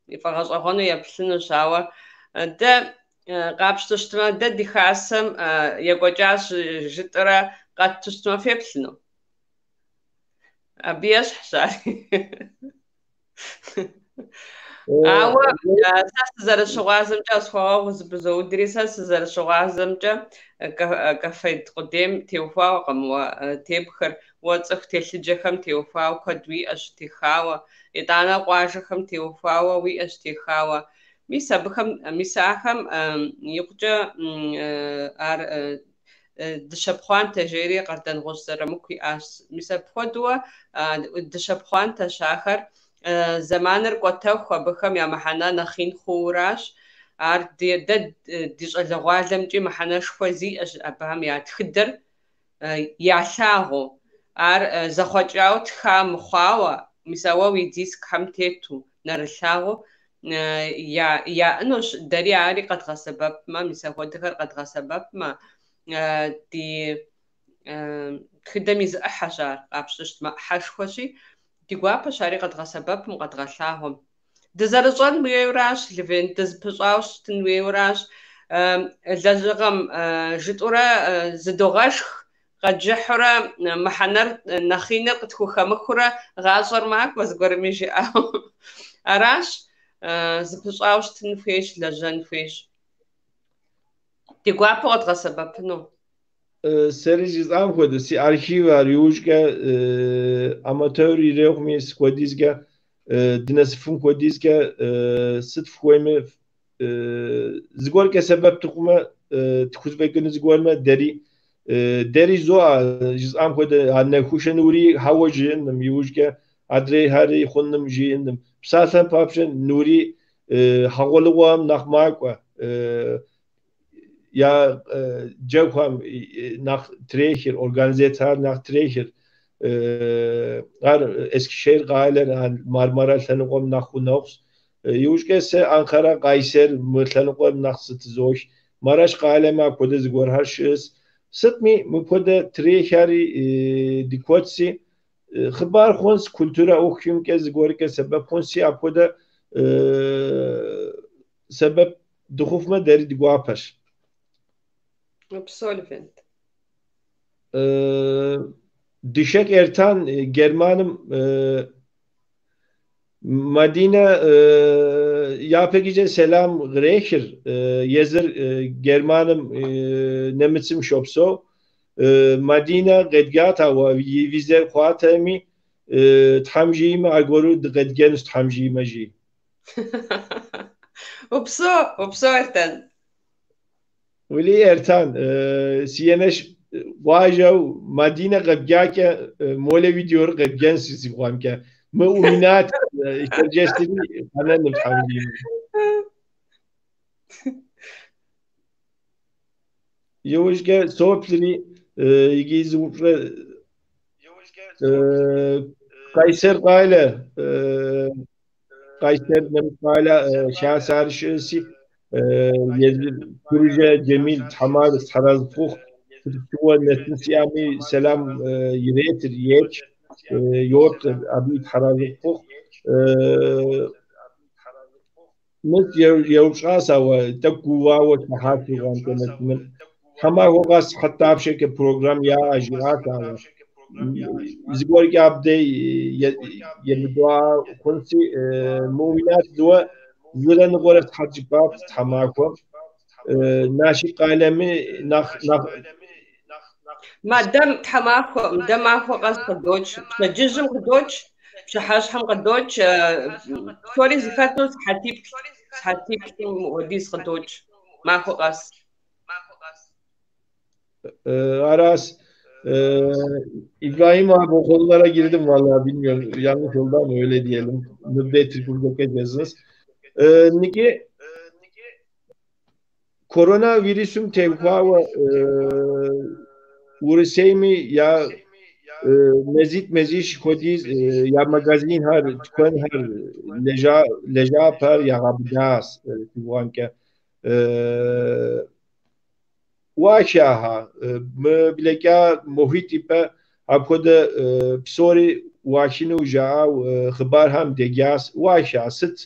ифагашагону яплыну шава да гапштыштма да дихасам ягочаш житра гаттыштма феплыну. Абияш хшари. Awa sas zarashogazamca sxoğuz buzodrisa zarashogazamca kafet qudem teufao qamwa tebxer wotsx telhijexem teufao kodwi ashtixawa itana qwajexem teufao wi ashtixawa misabxem misaxem yiqca ar dışapxwan tejeri qardan gozzaramukui as misapxodwa dışapxwan taşaxer زمانر قطع خبرهم یا محنا نخین خوراش ار دیده دیش الزوالم چی محناش خوزی ابهم یاد خدر یا شاهو ار زخوجاوت خام خواوا مساوا ویدیس کم تیتو نرشاهو یا انوش دری عاری قد غسبب ما مساوا دکر قد غسبب ما دی خدمیز احشار قبشت ما حش خوشی Тигуапа шари къэдгъэсэбэпым къэдгъэлъагъуэм. Дызэрыщӏэн уейуэращ, Левент, дызыпыщӏауэ щытын уейуэращ. Лэжьыгъэм жытӏурэ зыдогъэшх, къэджыхьурэ мыхьэнэр нэхъинэр къытхухэмыхурэ гъащӏэр макӏуэ зыгуэрми жиӏэу. Аращ зыпыщӏауэ щытын хуейщ, лэжьэн хуейщ. Тигуапэу къэдгъэсэбэпыну. Seriz am kodu si arşiv yujga amatör irehmis kodizga dinasifun kodizga sıt fueme zgor ke sebep tukuma tkuzbekün zgorma deri zoa jiz am kodu anne khushenuri hawajin yujga adrê herî xundim jîndim. Psalhem papşen nûrî heqolığam nach mak'o ya cewxam nach trêxir, organizêtar nach trêxir ar Eskişehir gailer Marmara lhenıqom nach xuneğus yuşkese Ankara Kayser mı lhenıqom nach sıtızoş Maraş gailema kode zigor harşız sıtmi mı kode trêxari dikotsi xıbar xons kultura oxyum ke zigor ke sebep xonsi akoda sebep duxufma deri diguapaş Absolvent. Dişek Ertan Germanım Madina yapegice selam grechir yezir Germanım nemitsim şopso Madina gedgata ve vize xwatemi thamjime agoru gedgenus thamjime ji Upso Ertan. Veli Ertan siyeneş واجو مدينة قبجاكة مولى فيديو قبجان سيسي قوامكة مؤمنات إشترجستني أنا نفحمين يوشكا صوبلني يجي زوفر قيصر قايلة قيصر نمت قايلة شاسار شاسي يزل كرجة جميل حمار حراز فوق هو نسيامي سلام يريتر يج يوت أبيت حرارة فوق مت يوشاسا وتقوى وتحاتي وانتمت من حما هو قاس حتى بشكل برنامج يا أجراتا زغور يابدي يمدوا كنسي مؤمنات دوا زلنا غورت حجبات حماكم ناشي قالمي نخ مادام تحماكو مداماكو قاس قدوش بجزم قدوش بشحاش حم قدوش سوري زكاتوس حتيب وديس قدوش ماكو قاس Aras İbrahim abi o konulara girdim vallahi bilmiyorum yanlış oldu ama öyle diyelim. Nübbet Türk'e yazınız. Niki koronavirüsüm tevkava ورسیمی یا مزید خودیز یا مگزین هر تکن هر لجا پر یا غبداس تیوان که واشاها مبلغا محیطی پر اپکد بسوری واشینو جا خبر هم دیگاس واشا ست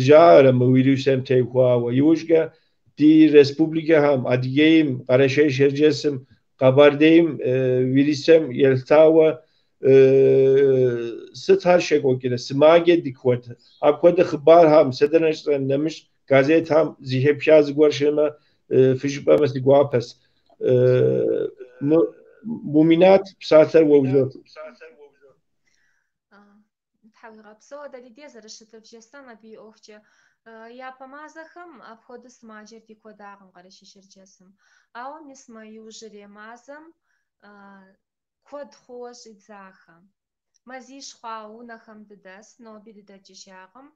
جارم ویروسم تیکوا و یوشگا دی رسپوبلیکا هم ادیگیم قرشه شرجسم Kabardeyim virüsem yeltawa sıt her şey kokile smage dikot apkoda xbar ham sedenashran nemiş gazet ham zihepyaz gorshema fijba mesli guapes muminat psater wozot تحويغ بسو دالي ديزر الشتف جستان بي اوخجي يا помазахам обходы смажер ди кодагым карышы ширжесим ао мисма южире мазам код хош идзахам мазиш хауунахам дедас но бидедачишагым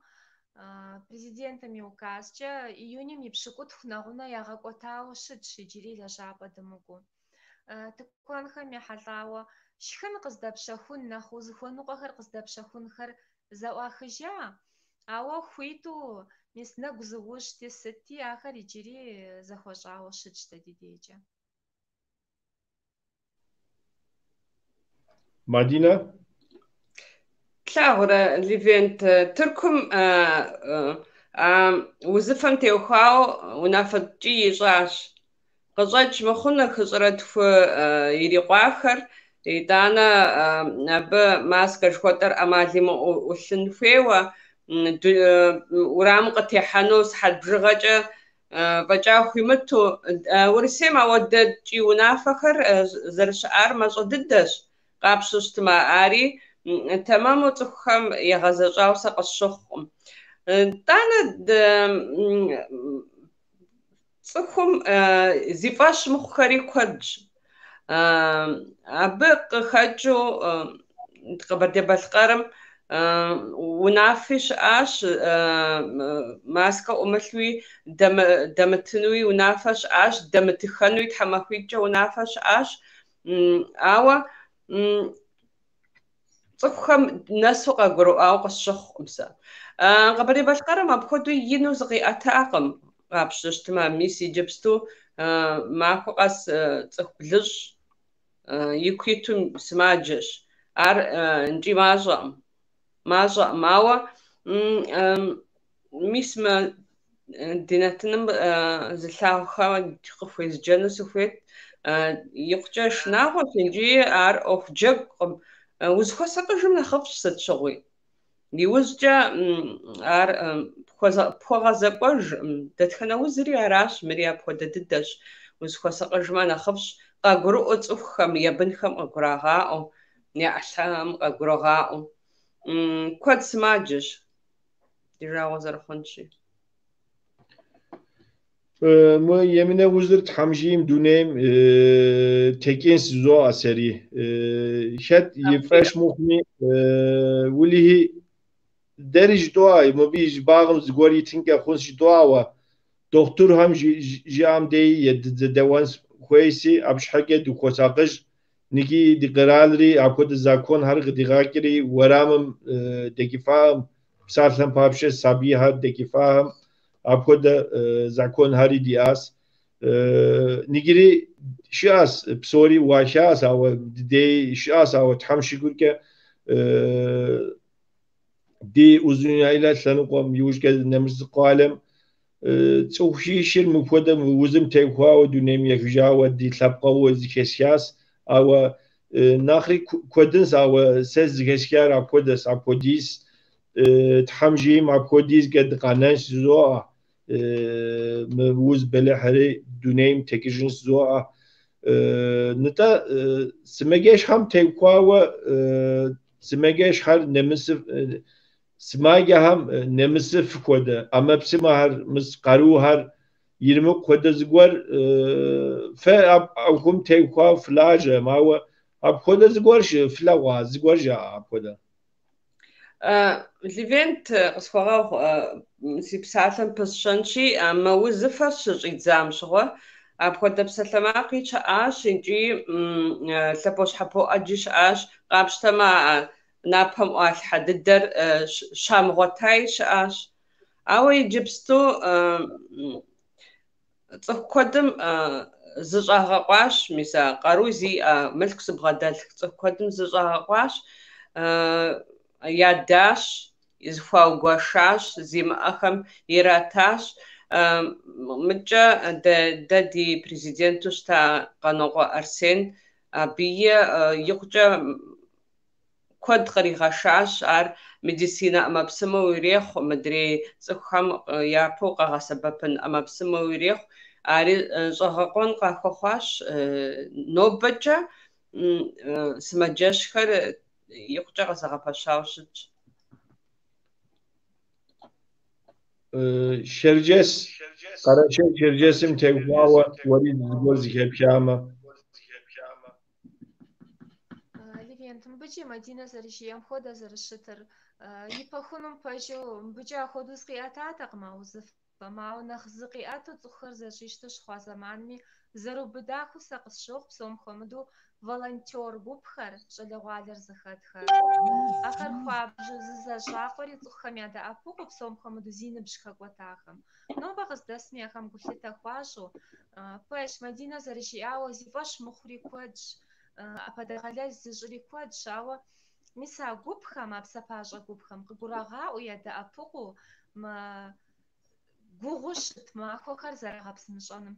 президентами указча июнем ипшикут хнагуна ягакотау шидшиджири лажаба дымугу тыкуанхами халао шхын кыздапшахун наху зыхуэныкъуэхэр къыздапщэхунхэр зэӏуахыжа, ауэ хуиту мис нэгу зыужьти сытти ахэр иджыри зэхуэщӏауэ щытщ дэ ди дежкӏэ. Madina? Плъагъурэ, Левент. Тыркум узыфэм теухуауэ унафэ ткӏий ищӏащ. Къыщӏэкӏ мыхъунэ хыщӏрэтху ирикъуахэр, итӏанэ абы маскэ жыхуэтӏэр ӏэмали ӏулъын хуейуэ, уэрамым къытехьэну сыхьэт бжыгъэкӏэ фӏэкӏа хуимыту. Урысейм ауэдэ ткӏий унафэхэр зэрыщыӏар мащӏэ дыдэщ. Къапщу щытмэ, ари тэмэму цӏыхухэм егъэзэщӏауэ сэ къысщыхъукъым. ТӀанэ цӏыхум зи фӏэщ мыхъухэри куэдщ. Абы къыхэкӏыу Къэбэрдей-Балъкъэрым унафи щыӏащ, маскэ ӏумылъуи дэмытынуи унафэ щыӏащ, дэмытыхэнуи тхьэмахуитӏкӏэ унафэ щыӏащ. Ауэ цӏыхухэм нэсу къагурыӏуауэ къысщыхъукъым сэ. Къэбэрдей-Балъкъэрым апхуэдэу ину зыкъиӏэтакъым къапщтэ щытымэ. Мис иджыпсту махуэ къэс цӏыху блыщӏ ику иту сымаджэщ. Ар НкӀий мащӀэкъым. Ауэ мис мы ди нэтыным зылъагъухэ къыхуезджэну сыхуейт. ИкъукӀэ шынагъуэщ икӀи ар Ӏуэху джэгукъым. Узыхуэсакъыжым нэхъыфӀщ сыт щыгъуи. ИужькӀэ ар пхуэгъэзэкӀуэж. Дэтхэнэ узри аращ, мыри апхуэдэ дыдэщ. Узыхуэсакъыжмэ нэхъыфӀщ. Къагурыӏуэ цӏыхухэм, ебынхэм къагурагъаӏуэу, я ӏэлъэм къагурагъаӏуэу. Куэд сымаджэщ. Ди жагъуэ зэрыхъунщи. Мы емынэ узыр тхьэмжийм дунейм текӏин сызоӏэ сэри. Хэт ифӏэщ мыхъуми, улихи дэри жытӏуа, мыбы и багъым зыгуэр итынкӏэ хъунщ жытӏуауэ, дохутырхэм жиӏэм деи зэдэуэн хуейси, абы щхьэкӏэ дыхуэсакъыж, ныки ди къэралри апхуэдэ законхэр къыдигъэкӏри уэрамым дэкӏыфӏаӏым, псалъэм папщӏэ сабийхэр дэкӏыфӏаӏым, апхуэдэ законхьэри диӏащ. Ныкӏыри щыӏэщ, псори уахащ, ауэ дей щыӏэщ, ауэ Тхьэм щыгуркӏэ ди узуняилэ лъэныкъуэм иужькӏэ нэмыщӏ зыкъуалэм цӏыху жишыр мыпхуэдэм узым техуауэ дунейм ехыжауэ ди лъэпкъыуэ зыхесхащ, ауэ нэхъри куэдынщ, ауэ сэ зыхесхар апхуэдэщ, апхуэдиз Тхьэм жейм апхуэдизкӏэ дыкъэнэнщ зызоӏэ. Мы уз бэлыхьри дунейм текӏыжын сызоӏэ. НтӀэ сымаджэщхьэм техуауэ сымаджэщхьэр нэмысыф, сымаджэхэм нэмысыф хуэдэ, ӏэмэпсымэхэр, мыс къарухэр ирымыкъу хуэдэ зыгуэр фэ абыхъум техуауэ фылажьэм, ауэ апхуэдэ зыгуэрщ флъэгъуа, зыгуэр жаӏэ апхуэдэ. Левент къысхуэгъэгъу си псалъэм пысщэнщи, мы узыфэр щыщӏидзам щыгъуэ апхуэдэ псалъэмакъи щыӏащ, икӏи лъэпощхьэпо ӏэджи щыӏащ. Къапщтэмэ напэм ӏуалъхьэ дыдэр щамыгъуэтаи щыӏащ. Ауэ иджыпсту цӏыху куэдым зыщӏагъэкъуащ, мис а къару зиӏэ, мылъку зыбгъэдэлъ цӏыху куэдым зыщӏагъэкъуащ, ядащ, зыхуаугуэшащ, зимыӏэхэм иратащ. Мыкӏэ дэ ди президенту щыта Къанокъуэ Арсен абые икъукӏэ куэд къригъэшащ. Ар медицинэ ӏэмэпсымэу ирехъу, мыдрей цӏыхухэм япэу къагъэсэбэпын ӏэмэпсымэу ирехъу. Ари щӏэгъэкъуэн къахуэхъуащ. Нобэкӏэ сымаджэщхэр икъукӏэ къызэгъэпэщауэ щытщ. Шэрджэс, къэрэчей Шэрджэсым техуауэ уэри зыгуэр зыхепхамэ. Левент, мыбыкӏи Мадинэ зэрыжиӏэм хуэдэ зэрыщытыр. И пэхунум пэжу мыбыкӏэ апхуэдэу зыкъиӏэтатэкъым а узыфэм, ауэ нэхъ зыкъиӏэту цӏыхухэр зэщӏищтэу щыхъуа зэманми зэрыубыдахыу сэ къысщохъу, псом хуэмыдэу волонтер гупхэр, щӏалэгъуалэр зыхэтхэр. Ахэр хуабжьу зызэщӏакъуэри цӏыхухэм ядэӏэпыкъуу, псом хуэмыдэу зи ныбжь хэкӏуэтахэм. Нобэ къыздэсми ахэм гулъытэ хуащӏу. Пэш Мадинэ зэрыжиӏауэ зи фӏэщ мыхъури куэдщ, апхуэдэ къэлэл зыщӏри куэдщ, ауэ мис а гупхэм, а псэпащӏэ гупхэм къыгурагъаӏуэу ядэӏэпыкъуу, гугъуу щыт махуэхэр зэрагъэпсымыщӏэным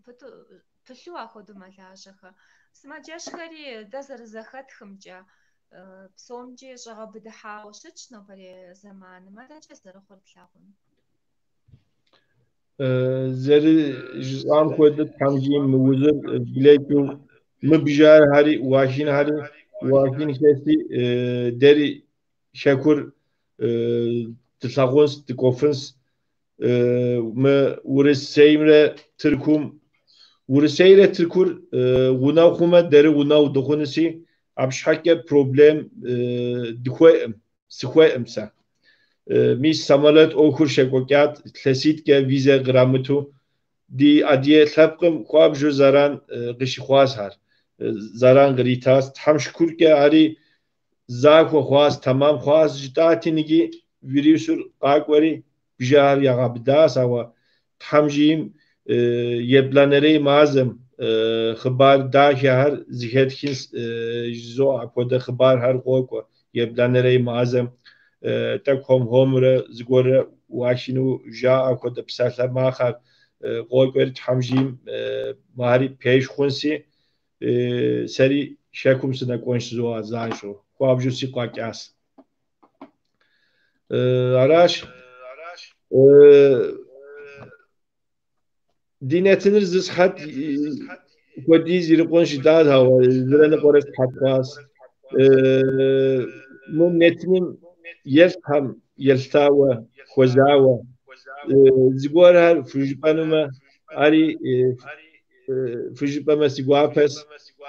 пылъу ахуэдэу мэлажьэхэр. Сымаджэщхэри дэ зэрызэхэтхымкӏэ псомчӏи щӏэгъэбыдыхьауэ щытщ нобэрей зэманым. Адэкӏэ зэрыхъур плъагъун. Зэрыжысӏам хуэдэ Тхьэм жейм мы узыр блэкӏыу мыбжьэрхэри, уахин хэси дэри щэкур дылъэгъунщ, дыкӏуэфынщ. Мы Урысейрэ Тыркум, Урысейрэ Тыркур гъунэгъу хъумэ, дэри гъунэгъу дыхъунщи, абы щхьэкӏэ проблем дыхуеӏым. sıkıymsa. Mis samalat okur şekokat tlesitke vize gramıtu di adiye tlapkım kuabju zaran gışıkvaz har. Zaran gritas tam şkurke ari zakwa khwas tamam khwas jtatinigi virüsür qaqwari bijar yagabdas awa thamjim yeblanere mazım xbar da har zihetkins zo akoda xbar har qoqo yeblanere mazım takom homre zgore washinu ja akoda psala maxar qoqwari thamjim mari peş khunsi seri şekumsuna konşzo azanşo kuabjusi qakas araş dinetiniz zishat kodiz yirqon şidad hava zirene qores hatqas mun netnim yelham yeltawa khozawa zigor har fujpanuma ari fujipama siguapes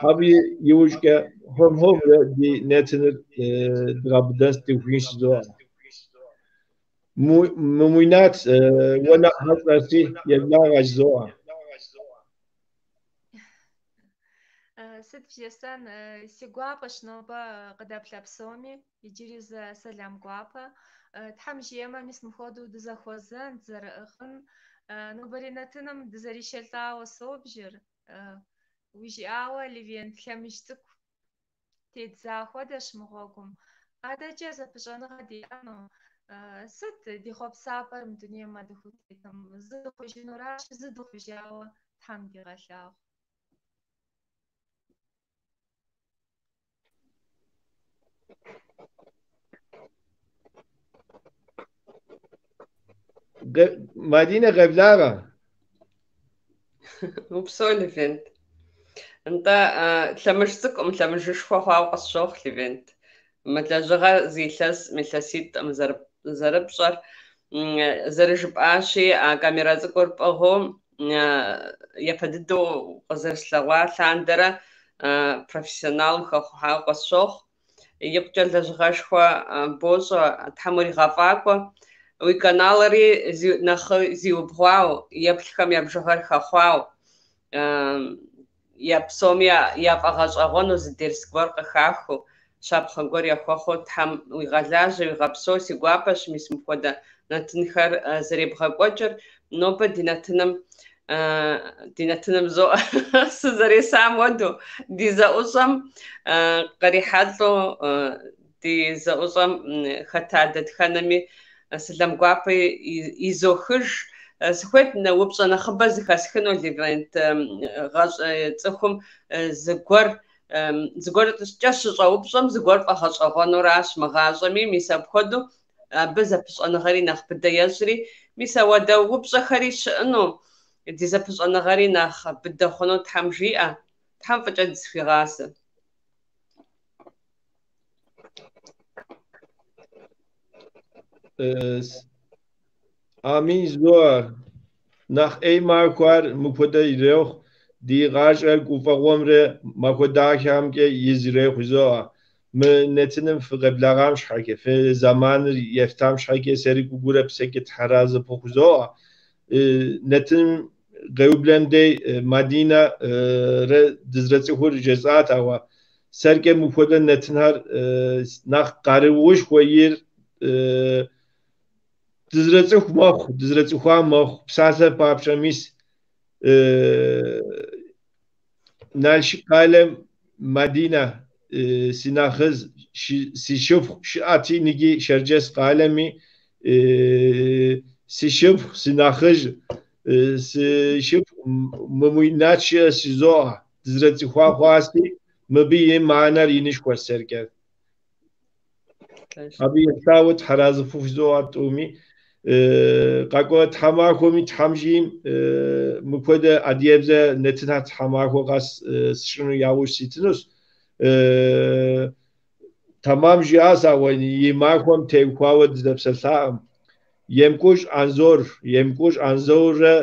abi yujke hom di netiner drabdas de winshzo muinat wana hasrasi yella zo Сыт пьесан сигуапа шноба къыдэплъэпсэуми иджыри зэ сэлам гуапэ тхьэм жиӏэмэ мис мыхуэдэу дызэхуэзэн дызэрыӏыгъын нобэри нэтыным дызэрищэлӏауэ собжьыр уи жиӏауэ Левент лъэмыж цӏыкӏу тедза хуэдэщ мы гъуэгум. Адэкӏэ зэпыщӏэныгъэ диӏэну сыт ди хъуэпсапӏэр мы дунейм адыхутетым зы дыхъужынуращ, зы дыхъужауэ тхьэм дигъэлъагъу. Madine Gevlara. Упсо Левент. Нтӏэ лъэмыжцӏыкӏум лъэмыжышхуэ хъуауэ къысщохъу Левент. Мы лэжьыгъэр зилъэс мылъэситӏым зэрыпщӏэр зэрыжыпӏащи камера цӏыкӏур пӏыгъыу япэ дыдэу къызэрыслъэгъуа лъандэрэ профессионалым хэхъуауэ къысщохъу. Икъукӏэ лэжьыгъэшхуэ бощӏэ тхьэм уригъэфӏакӏуэ. Уи каналри нэхъ зиубгъуау, еплъхэм я бжыгъэр хэхъуау, я псоми яфӏэгъэщӏэгъуэну зыдер зыгуэр къыхахыу, щапхъэ гуэр яхуэхъуу тхьэм уигъэлажьэ, уигъэпсэу си гуапэщ мис мыпхуэдэ нэтынхэр зэребгъэкӏуэкӏыр. Нобэ ди нэтыным зо сызэресам хуэдэу ди зэӏущӏэм кърихьэлӏэу ди зэӏущӏэм хэта дэтхэнэми сэлам гуапэ изохыж сыхуейт упщӏэ нэхъыбэ зыхэсхыну Левент цӏыхум зыгуэр кӏэ щыщӏэупщӏэм зыгуэр фӏэгъэщӏэгъуэнуращ мы гъащӏэми, мис апхуэдэу абы зэпыщӏэныгъэри нэхъ быдэ ещӏри, мис ауэдэ упщӏэхэри щыӏэну ди зэпыщӏэныгъэри нэхъ быдэ хъуну Тхьэм жиӏэ, Тхьэм фӏыкӏэ дызыхуигъасэ. Amin zor nach marquar mukoda ireo di gashar kufaqomre makoda hamke yizre khuzo me netinem fqeblagam shhake fe zaman yeftam shhake seri kugure pseke taraz pokhuzo netim qeublende madina re dizretsuhur jezat awa serke mukoda netnar nach qarush khoyir dizretsukhwa mokh psasa papshamis nalshi qalem madina sinakhiz sishuf shati nigi sherjes qalemi sishuf sinakhiz sishuf mumuinach sizo dizretsukhwa khwasti mbi manar inish kwaserker abi yatawt haraz fufzo atumi qaqo thamakhomi thamjim mukoda adiebze netinat thamakho qas shinu yavusitnus tamam jiasa wani yimakhom tevkwawd depsasam yemkush anzor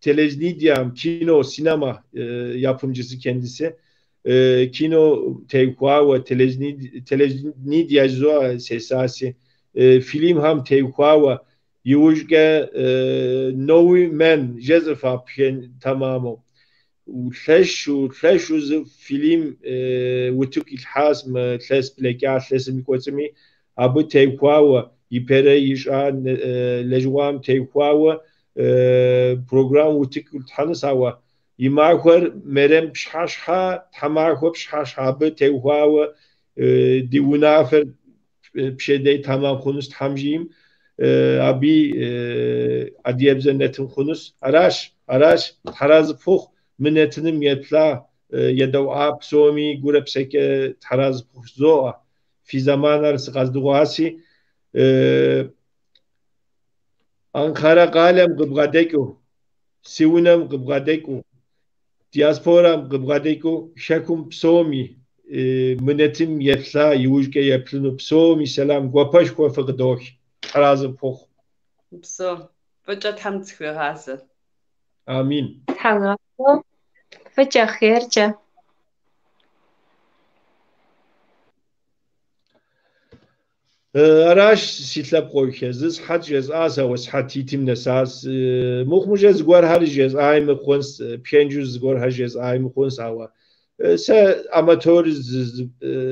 televizyam, kino, sinema yapımcısı kendisi. kino tevkua ve televizyoni diyazo sesasi film ham tevkua ve yuvuşke novi men jezefa pjen tamamo وثلاش فيلم وتوك الحاس ما ثلاث بلاكات ثلاث ميكوتمي أبو تيكواوا يبري يشان لجوام تيكواوا برنامج وتوك الحنساوا يماخر مرم بشحشها تماخر بشحشها أبو تيكواوا ديونافر بشدة تمام خنوس تحمجيم أبي أديب زنتم خنوس أراش حراز فوق منتنم يطلع يدوعا بسومي غورا بسكة تحراز بخزوع في زمان أرس غزدوغاسي أنقرة قالم قبغاديكو سيونم قبغاديكو دياسبورام قبغاديكو شاكم بسومي منتم يطلع يوجك يبلنو بسومي سلام غوباش غوفق دوخ تحراز بخ بسو بجد حمد في غازة آمين حاجة فجأة خير جا أراش سيتلاب قويكز حاجز آسا وسحاتيتم نساس مخمجز غور هرجز آي مخونس بينجوز غور هرجز آي مخونس آوا سا أماتور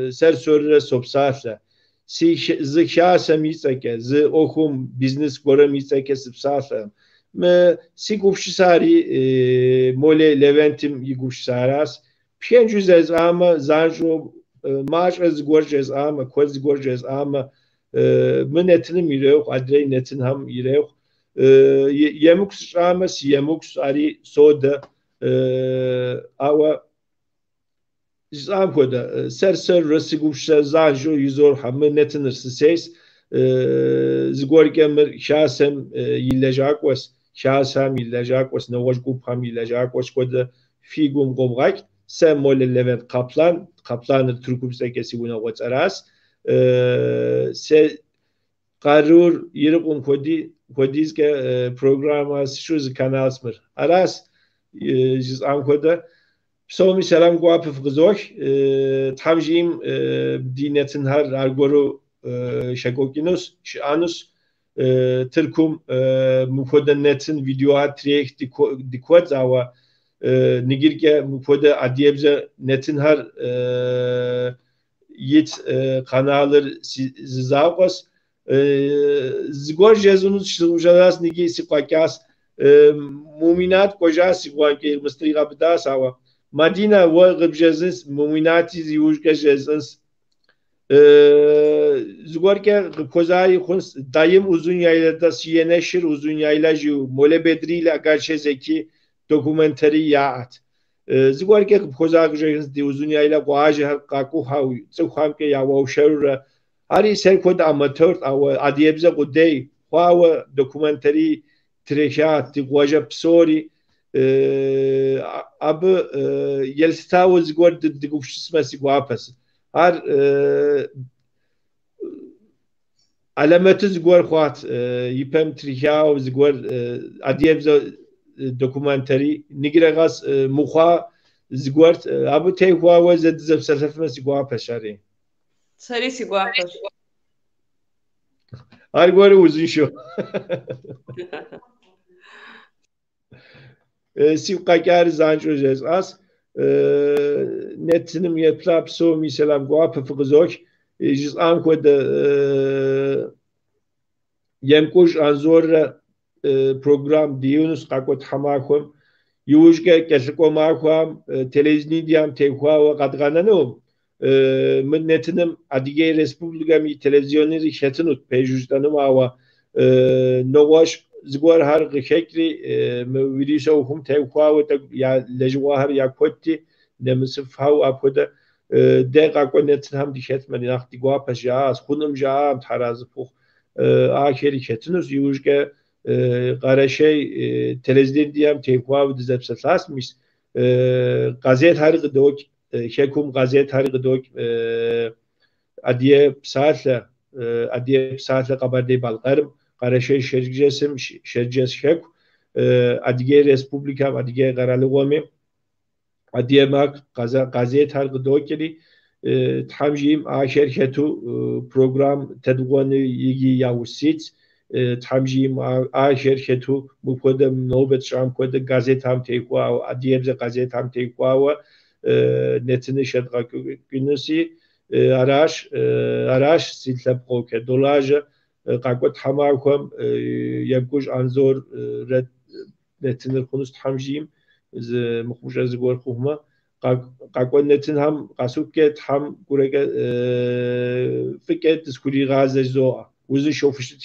سر سور سوبسافلا سي زكاسا ميتاكا ز أخوم بيزنس غورا ميتاكا سبسافلا ما سيقوفش ساري مولي ليفنتم يقوفش ساراس بينجوز از آما زانجو ماش از غورجز آما كوز غورجز آما من نتنم يريوخ أدري نتن هم يريوخ يمكس رامس يمكس أري سودا أو زام كودا سر رسيقوش زانجو يزور هم نتن رسيس زغور كمر شاسم يلجاك وس شاسم يلجاك وس نواج قوب هم يلجاك وس كودا فيقوم قومغاك سم مول الليفن قبلان التركوب سكسي ونا واتراس se qarur yirqun kodizga programas shuz kanalsmir aras jiz ankoda psomi selam guapf gzoch thamjim dinetin har argoru shagokinus anus tilkum mukodennetin videoat trek dikot zawa nigirke mukode adiebze netin har yit kanalır zizavos zgor jezunus shuzhadas nigi siqakas muminat kojas siqanke mstriga bdas ava madina wa gbjezis muminati ziujke jezins zgor ke kozai khuns dayım uzun yaylada siyeneşir uzun yaylaju mole bedriyle agarşezeki dokumentari yaat زگوار که خوزاق جنس دیوزنی ایلا قاج هر قاکو هاوی زخوام که یا وشر هری سر کد آماتور او ادیبز قدی خواو دکومنتری تریشات دیواجه بسوری اب یلستاو زگوار دیگوش اسمسی قاپس هر علامت زگوار خوات یپم تریشاو زگوار ادیبز dokumentari nigregas muha zgwart abu tehwa wa zed zefsafma sigwa pashari sari sigwa pash argori uzun şu sivqakar zanjojez as netinim yetrap so miselam gwa pfgzok jiz anko de yemkush anzor program diyunus kakot hamakom yujge kesiko makom televizyoni diyam tekwa ve kadgananım min netinim adige respublika mi televizyoneri şetinut pejujdanım ava novaş zgor har gşekri virüse okum tekwa ve ya lejwa har ya kotti nemisif hav apoda de kakot netin ham dişetmen nakti gwa pajas khunum jam taraz pux akeri şetinus yujge قرشی تلویزیون دیم تیکواب دیزب سلاس میش قضیت هر قدوک شکم قضیت هر قدوک ادیه ساعت قبردی بالقرم قرشی شرجس شک ادیه رسپوبلیکا ادیه قرالی قومی أديمك قزيت هالقدوكلي تحمجيم شركة برنامج تدوان يجي يوسيت تحمجيم شركة مقدم نوبت شام قد قزيت هم تيقوا أو أديمز قزيت هم تيقوا نتنشد قنسي أراش سيلتبقو كدولاج قاقوت حماكم يبقوش أنزور رد نتنر خنوس تحمجيم ز مخوش از گور خوما قاقوت نتن هم قاسوب كت هم قرقة فكرة تسكولي غازة زوء وزن شوفشت